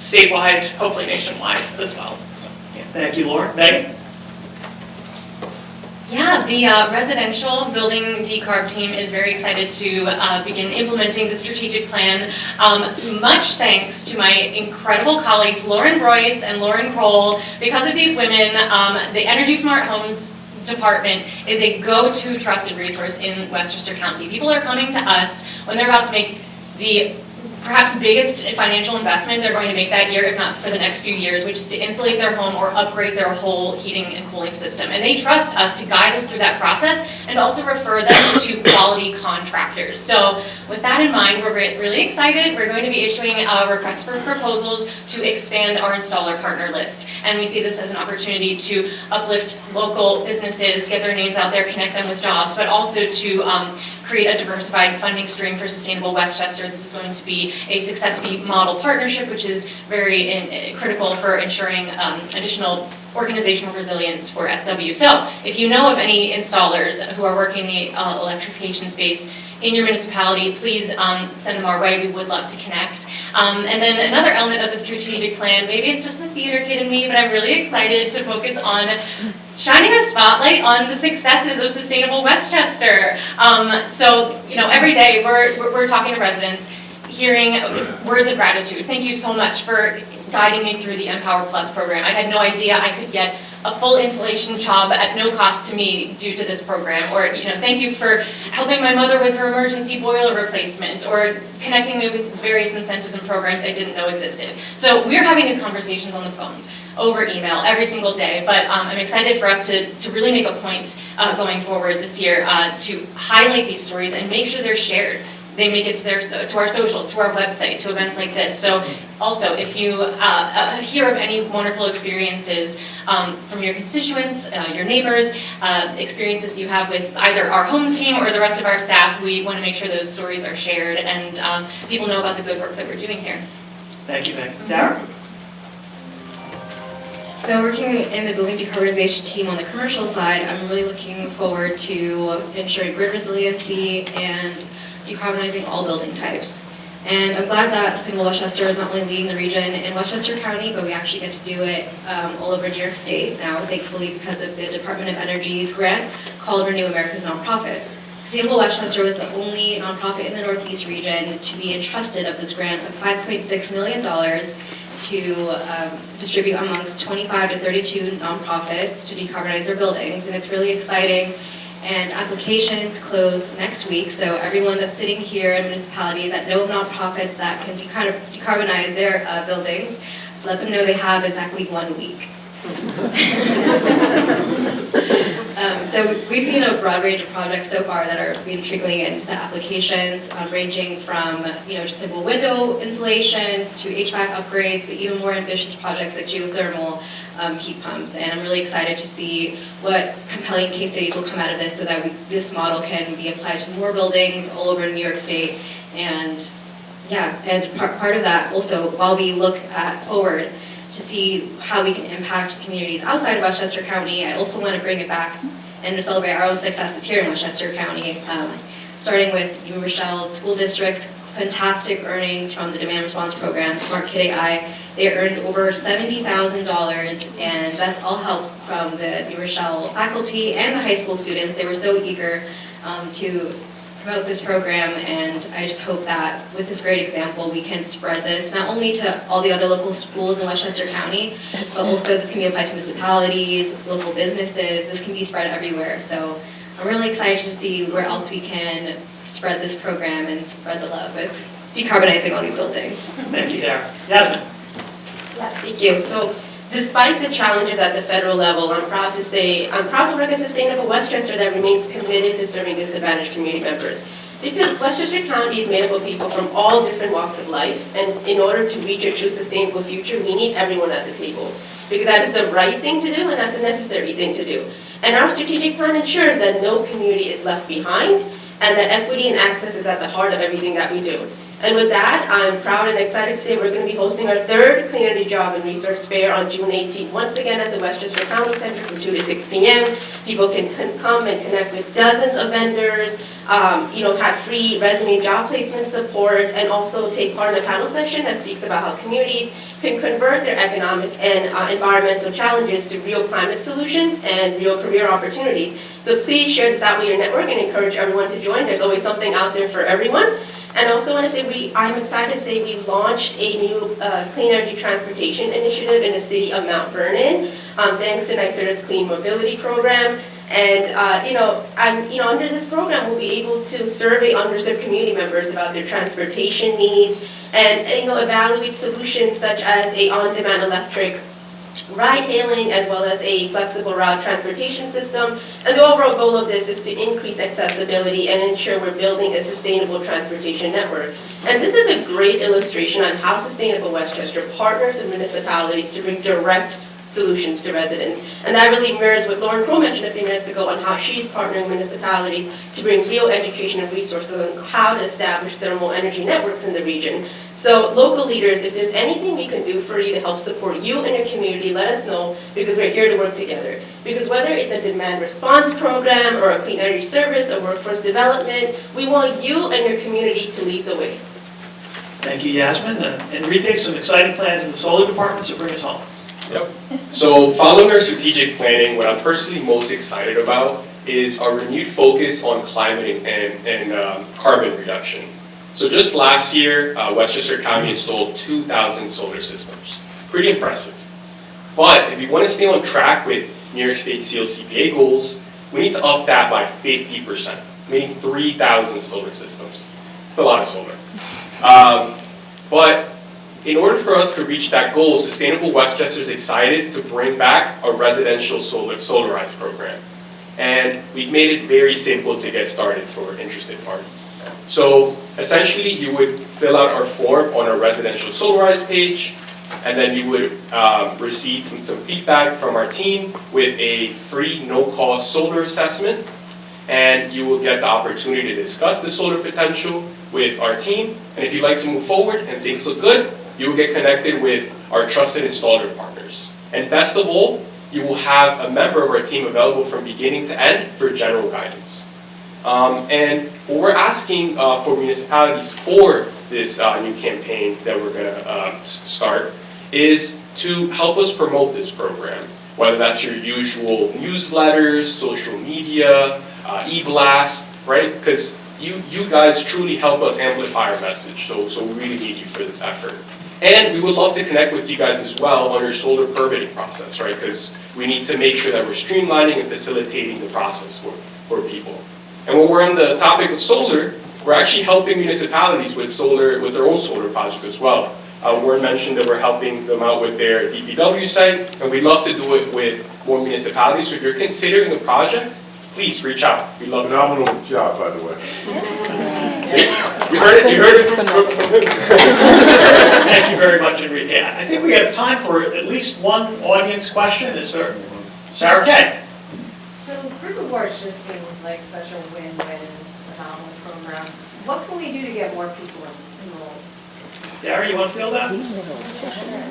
statewide, hopefully nationwide as well. So, yeah. Thank you, Lauren. Megan? Yeah, the residential building decarb team is very excited to begin implementing the strategic plan. Much thanks to my incredible colleagues, Lauren Royce and Lauren Kroll. Because of these women, the Energy Smart Homes department is a go-to trusted resource in Westchester County. People are coming to us when they're about to make the perhaps biggest financial investment they're going to make that year, if not for the next few years, which is to insulate their home or upgrade their whole heating and cooling system. And they trust us to guide us through that process and also refer them to quality contractors. So with that in mind, we're really excited. We're going to be issuing a request for proposals to expand our installer partner list. And we see this as an opportunity to uplift local businesses, get their names out there, connect them with jobs, but also to create a diversified funding stream for Sustainable Westchester. This is going to be a success fee model partnership, which is very critical for ensuring additional organizational resilience for SW. So if you know of any installers who are working in the electrification space in your municipality, please send them our way. We would love to connect. And then another element of the strategic plan, maybe it's just the theater kid in me, but I'm really excited to focus on shining a spotlight on the successes of Sustainable Westchester. So, every day we're talking to residents, hearing words of gratitude. Thank you so much for guiding me through the Empower Plus program. I had no idea I could get a full installation job at no cost to me due to this program. Or, thank you for helping my mother with her emergency boiler replacement, or connecting me with various incentives and programs I didn't know existed. So we're having these conversations on the phones, over email, every single day, but I'm excited for us to really make a point going forward this year to highlight these stories and make sure they're shared. They make it to our socials, to our website, to events like this. So also, if you hear of any wonderful experiences from your constituents, your neighbors, experiences you have with either our homes team or the rest of our staff, we want to make sure those stories are shared and people know about the good work that we're doing here. Thank you, Megan. Dara? So working in the building decarbonization team on the commercial side, I'm really looking forward to ensuring grid resiliency and decarbonizing all building types. And I'm glad that Sustainable Westchester is not only leading the region in Westchester County, but we actually get to do it all over New York State now, thankfully because of the Department of Energy's grant called Renew America's Nonprofits. Sustainable Westchester was the only nonprofit in the Northeast region to be entrusted of this grant of $5.6 million to distribute amongst 25 to 32 nonprofits to decarbonize their buildings, and it's really exciting. And applications close next week, so everyone that's sitting here in municipalities that know of nonprofits that can decarbonize their buildings, let them know they have exactly 1 week. So we've seen a broad range of projects so far that are being trickling into the applications, ranging from just simple window installations to HVAC upgrades, but even more ambitious projects like geothermal heat pumps. And I'm really excited to see what compelling case studies will come out of this, so that this model can be applied to more buildings all over New York State. And part of that also, while we look forward to see how we can impact communities outside of Westchester County, I also want to bring it back and to celebrate our own successes here in Westchester County, starting with New Rochelle's school district's fantastic earnings from the demand response program, Smart Kid AI. They earned over $70,000, and that's all help from the New Rochelle faculty and the high school students. They were so eager to promote this program, and I just hope that with this great example we can spread this not only to all the other local schools in Westchester County, but also this can be applied to municipalities, local businesses. This can be spread everywhere. So I'm really excited to see where else we can spread this program and spread the love with decarbonizing all these buildings. Thank you, Dara. Yasmin? Thank you. So despite the challenges at the federal level, I'm proud to run a sustainable Westchester that remains committed to serving disadvantaged community members. Because Westchester County is made up of people from all different walks of life, and in order to reach a true sustainable future, we need everyone at the table. Because that is the right thing to do, and that's the necessary thing to do. And our strategic plan ensures that no community is left behind, and that equity and access is at the heart of everything that we do. And with that, I'm proud and excited to say we're going to be hosting our third Clean Energy Job and Resource Fair on June 18th, once again at the Westchester County Center from 2 to 6 p.m. People can come and connect with dozens of vendors, have free resume and job placement support, and also take part in a panel session that speaks about how communities can convert their economic and environmental challenges to real climate solutions and real career opportunities. So please share this out with your network and encourage everyone to join. There's always something out there for everyone. And I also want to say I'm excited to say we launched a new clean energy transportation initiative in the city of Mount Vernon, thanks to NYSERDA's Clean Mobility Program. And under this program, we'll be able to survey underserved community members about their transportation needs and evaluate solutions such as a on-demand electric ride-hailing, as well as a flexible route transportation system. And the overall goal of this is to increase accessibility and ensure we're building a sustainable transportation network. And this is a great illustration on how Sustainable Westchester partners with municipalities to bring direct solutions to residents. And that really mirrors what Lauren Crow mentioned a few minutes ago on how she's partnering with municipalities to bring real education and resources on how to establish thermal energy networks in the region. So local leaders, if there's anything we can do for you to help support you and your community, let us know, because we're here to work together. Because whether it's a demand response program or a clean energy service or workforce development, we want you and your community to lead the way. Thank you, Yasmin. Enrique, some exciting plans in the solar department, so bring us home. Yep. So following our strategic planning, what I'm personally most excited about is our renewed focus on climate and carbon reduction. So just last year, Westchester County installed 2,000 solar systems. Pretty impressive. But if you want to stay on track with New York State CLCPA goals, we need to up that by 50%, meaning 3,000 solar systems. It's a lot of solar. But in order for us to reach that goal, Sustainable Westchester is excited to bring back a residential solarized program. And we've made it very simple to get started for interested parties. So essentially, you would fill out our form on our residential solarized page, and then you would receive some feedback from our team with a free, no-cost solar assessment. And you will get the opportunity to discuss the solar potential with our team. And if you'd like to move forward and things look good, you will get connected with our trusted installer partners. And best of all, you will have a member of our team available from beginning to end for general guidance. And what we're asking for municipalities for this new campaign that we're going to start is to help us promote this program, whether that's your usual newsletters, social media, e-blast, right? Because you guys truly help us amplify our message, so we really need you for this effort. And we would love to connect with you guys as well on your solar permitting process, right? Because we need to make sure that we're streamlining and facilitating the process for people. And when we're on the topic of solar, we're actually helping municipalities with their own solar projects as well. Warren mentioned that we're helping them out with their DPW site, and we'd love to do it with more municipalities. So if you're considering a project, please reach out. We'd love to. Phenomenal job, by the way. You heard it from him. Thank you very much, Enrique. I think we have time for at least one audience question. Is there? Sara Kay. So group awards just seems like such a win-win phenomenal program. What can we do to get more people enrolled? Gary, you want to field that?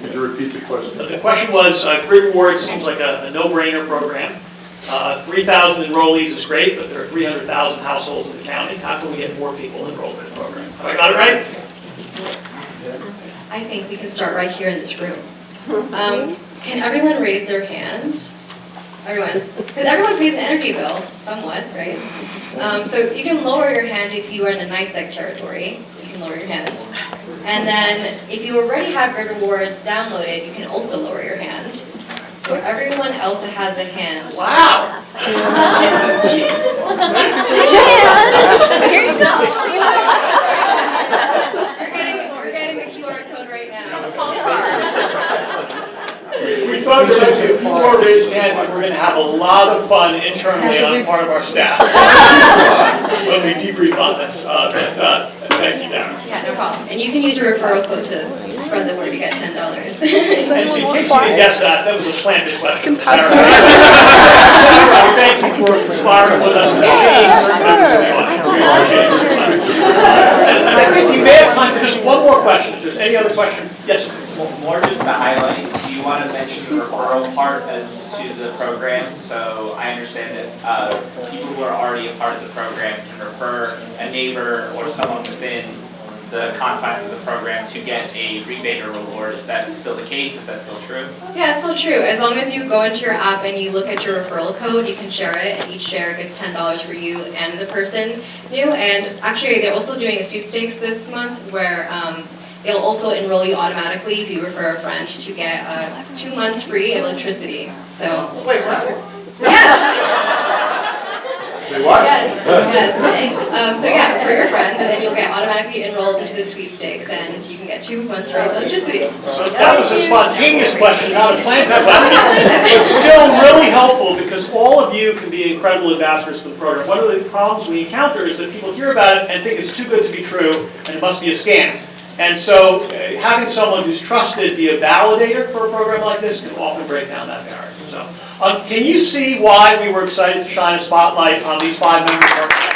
Could you repeat the question? The question was, Career Rewards seems like a no-brainer program. 3,000 enrollees is great, but there are 300,000 households in the county. How can we get more people enrolled in the program? Have I got it right? I think we can start right here in this room. Can everyone raise their hand? Everyone. Because everyone pays an energy bill, somewhat, right? So you can lower your hand if you are in the NYSEG territory. You can lower your hand. And then if you already have Grid Rewards downloaded, you can also lower your hand. So everyone else that has a hand. Wow! Here you go. We're getting the QR code right now. thought there might be a few more raised hands, and we're going to have a lot of fun internally on part of our staff when we debrief on this. Thank you, Darren. Yeah, no problem. And you can use your referral code to spread the word to get $10. And in case you didn't guess that was a planted question. Sara, thank you for conspiring with us to shame certain members of the audience. We appreciate it. And I think you may have time for just one more question. If there's any other question? Yes. More just to highlight, do you want to mention the referral part as to the program? So I understand that people who are already a part of the program can refer a neighbor or someone within the confines of the program to get a rebate or reward. Is that still the case? Is that still true? Yeah, it's still true. As long as you go into your app and you look at your referral code, you can share it, and each share gets $10 for you and the person new. And actually, they're also doing a sweepstakes this month where they'll also enroll you automatically if you refer a friend to get 2 months free of electricity. So. Wait, what? Yes. Wait, what? Yes. So yeah, for your friends, and then you'll get automatically enrolled into the sweepstakes, and you can get 2 months free of electricity. So that was a spontaneous question, not a planned question. But still really helpful because all of you can be incredible ambassadors for the program. One of the problems we encounter is that people hear about it and think it's too good to be true and it must be a scam. And so having someone who's trusted be a validator for a program like this can often break down that barrier. So can you see why we were excited to shine a spotlight on these 5 members of our staff?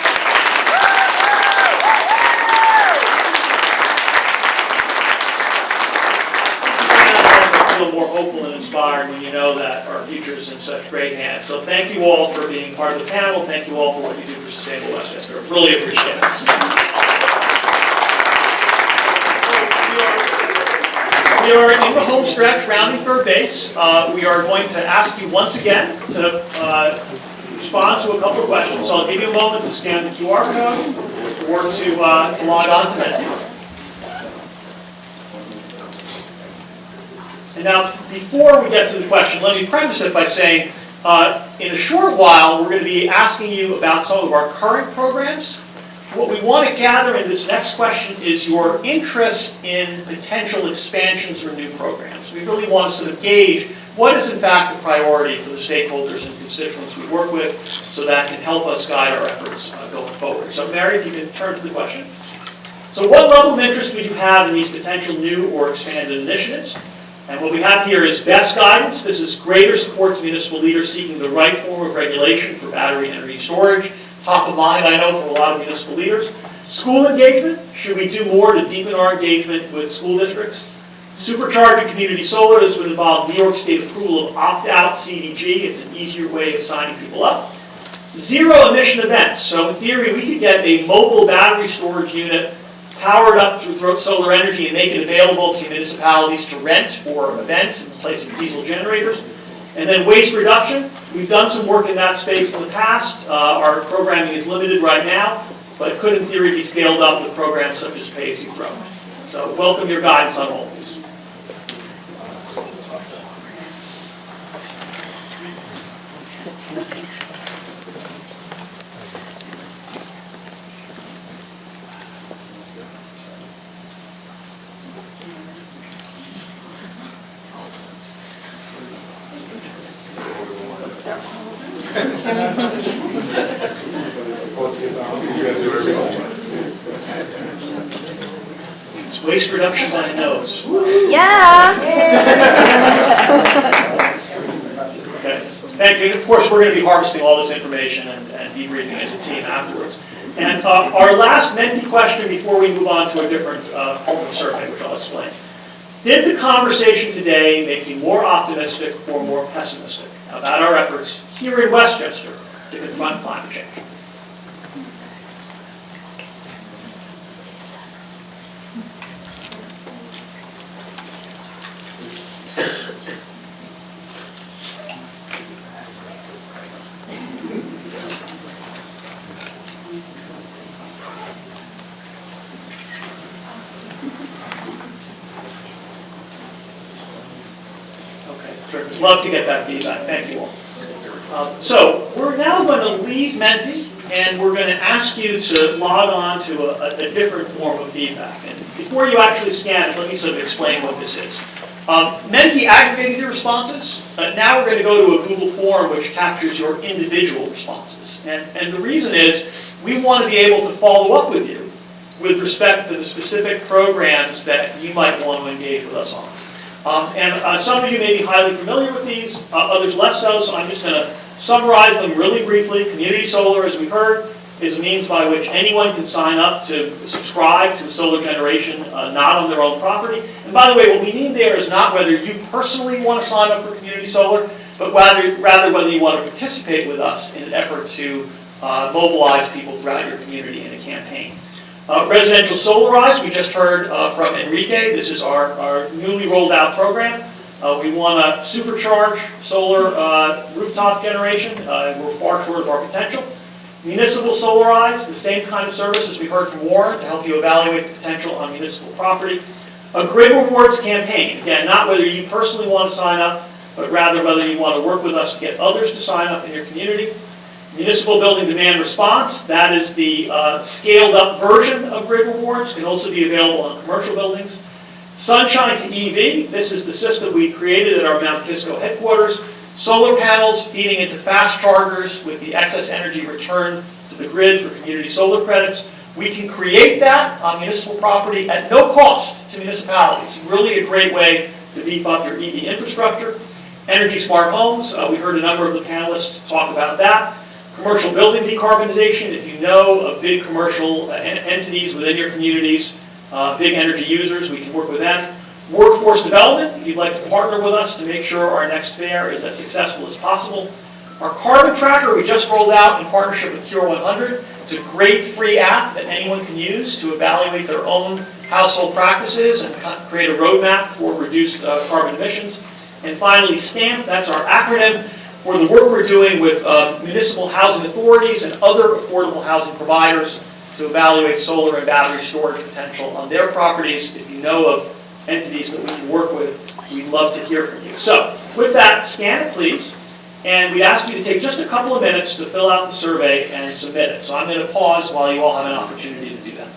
Feel more hopeful and inspired when you know that our future is in such great hands. So thank you all for being part of the panel. Thank you all for what you do for Sustainable Westchester. Really appreciate it. We are in the home stretch, rounding third base. We are going to ask you once again to respond to a couple of questions. So I'll give you a moment to scan the QR code or to log on to that. And now, before we get to the question, let me preface it by saying, in a short while, we're going to be asking you about some of our current programs. What we want to gather in this next question is your interest in potential expansions or new programs. We really want to sort of gauge what is in fact a priority for the stakeholders and constituents we work with so that can help us guide our efforts going forward. So Mary, if you can turn to the question. So what level of interest would you have in these potential new or expanded initiatives? And what we have here is best guidance. This is greater support to municipal leaders seeking the right form of regulation for battery energy storage. Top of mind, I know, for a lot of municipal leaders. School engagement. Should we do more to deepen our engagement with school districts? Supercharging community solar. This would involve New York State approval of opt-out CDG. It's an easier way of signing people up. Zero emission events. So in theory, we could get a mobile battery storage unit powered up through solar energy and make it available to municipalities to rent for events in place of diesel generators. And then waste reduction. We've done some work in that space in the past. Our programming is limited right now, but could in theory be scaled up with programs such as Pay As You Throw. So welcome your guidance on all of these. It's waste reduction by a nose. Yeah. Okay. Thank you. Of course, we're going to be harvesting all this information and debriefing as a team afterwards. And our last Menti question before we move on to a different ultimate survey, which I'll explain. Did the conversation today make you more optimistic or more pessimistic about our efforts here in Westchester to confront climate change? Love to get that feedback. Thank you all. So we're now going to leave Menti and we're going to ask you to log on to a different form of feedback. And before you actually scan it, let me sort of explain what this is. Menti aggregated your responses. Now we're going to go to a Google form which captures your individual responses. And the reason is we want to be able to follow up with you with respect to the specific programs that you might want to engage with us on. Some of you may be highly familiar with these, others less so I'm just going to summarize them really briefly. Community solar, as we heard, is a means by which anyone can sign up to subscribe to solar generation not on their own property. And by the way, what we mean there is not whether you personally want to sign up for community solar, but rather whether you want to participate with us in an effort to mobilize people throughout your community in a campaign. Residential Solarize, we just heard from Enrique. This is our newly rolled out program. We want to supercharge solar rooftop generation. We're far short of our potential. Municipal Solarize, the same kind of service as we heard from Warren to help you evaluate the potential on municipal property. A grid rewards campaign, again, not whether you personally want to sign up, but rather whether you want to work with us to get others to sign up in your community. Municipal Building Demand Response, that is the scaled up version of grid rewards, can also be available on commercial buildings. Sunshine to EV, this is the system we created at our Mount Kisco headquarters. Solar panels feeding into fast chargers with the excess energy returned to the grid for community solar credits. We can create that on municipal property at no cost to municipalities. Really a great way to beef up your EV infrastructure. Energy smart homes, we heard a number of the panelists talk about that. Commercial building decarbonization, if you know of big commercial entities within your communities, big energy users, we can work with them. Workforce development, if you'd like to partner with us to make sure our next fair is as successful as possible. Our carbon tracker we just rolled out in partnership with Cure 100. It's a great free app that anyone can use to evaluate their own household practices and create a roadmap for reduced carbon emissions. And finally, STAMP, that's our acronym for the work we're doing with municipal housing authorities and other affordable housing providers to evaluate solar and battery storage potential on their properties. If you know of entities that we can work with, we'd love to hear from you. So with that, scan it please, and we'd ask you to take just a couple of minutes to fill out the survey and submit it. So I'm going to pause while you all have an opportunity to do that.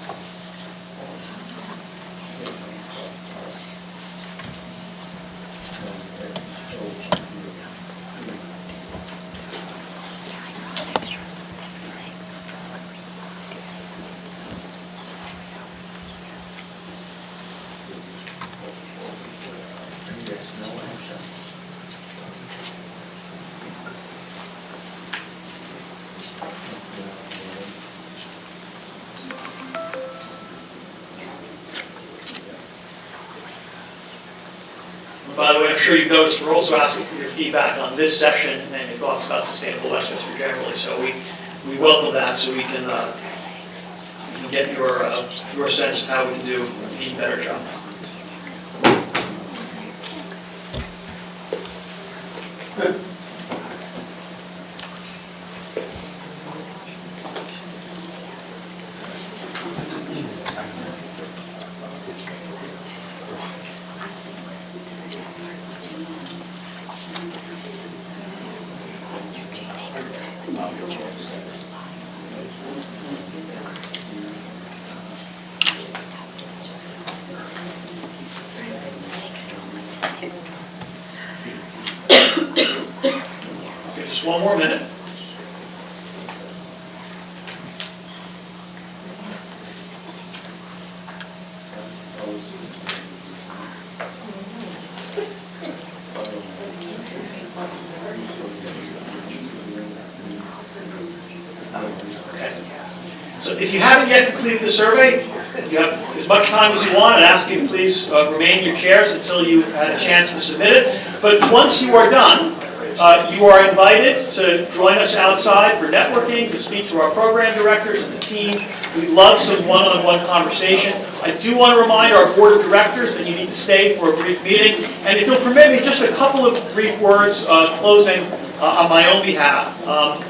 By the way, I'm sure you've noticed we're also asking for your feedback on this session and your thoughts about sustainable Westchester generally. So we welcome that so we can get your sense of how we can do an even better job. Just one more minute. So if you haven't yet completed the survey, you have as much time as you want. I'd ask you to please remain in your chairs until you've had a chance to submit it. But once you are done, you are invited to join us outside for networking, to speak to our program directors and the team. We'd love some one-on-one conversation. I do want to remind our board of directors that you need to stay for a brief meeting. And if you'll permit me, just a couple of brief words closing on my own behalf.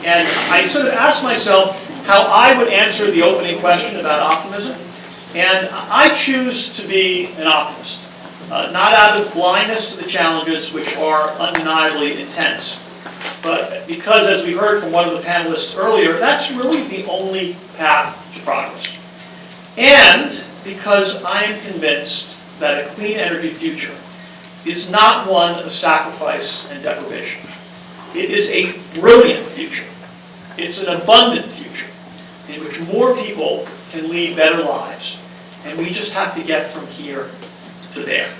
And I sort of asked myself how I would answer the opening question about optimism. And I choose to be an optimist. Not out of blindness to the challenges, which are undeniably intense, But because, as we heard from one of the panelists earlier, that's really the only path to progress. And because I am convinced that a clean energy future is not one of sacrifice and deprivation. It is a brilliant future. It's an abundant future in which more people can lead better lives. And we just have to get from here to there.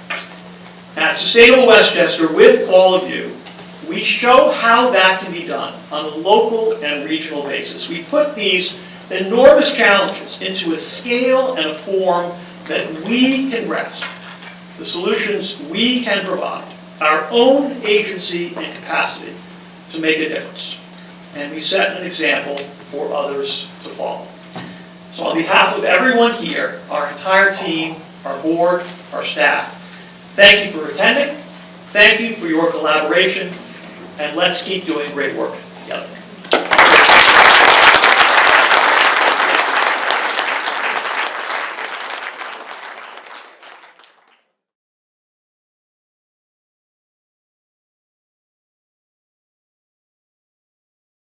At Sustainable Westchester, with all of you, we show how that can be done on a local and regional basis. We put these enormous challenges into a scale and a form that we can grasp. The solutions we can provide, our own agency and capacity to make a difference. And we set an example for others to follow. So on behalf of everyone here, our entire team, our board, our staff, thank you for attending, thank you for your collaboration, and let's keep doing great work together.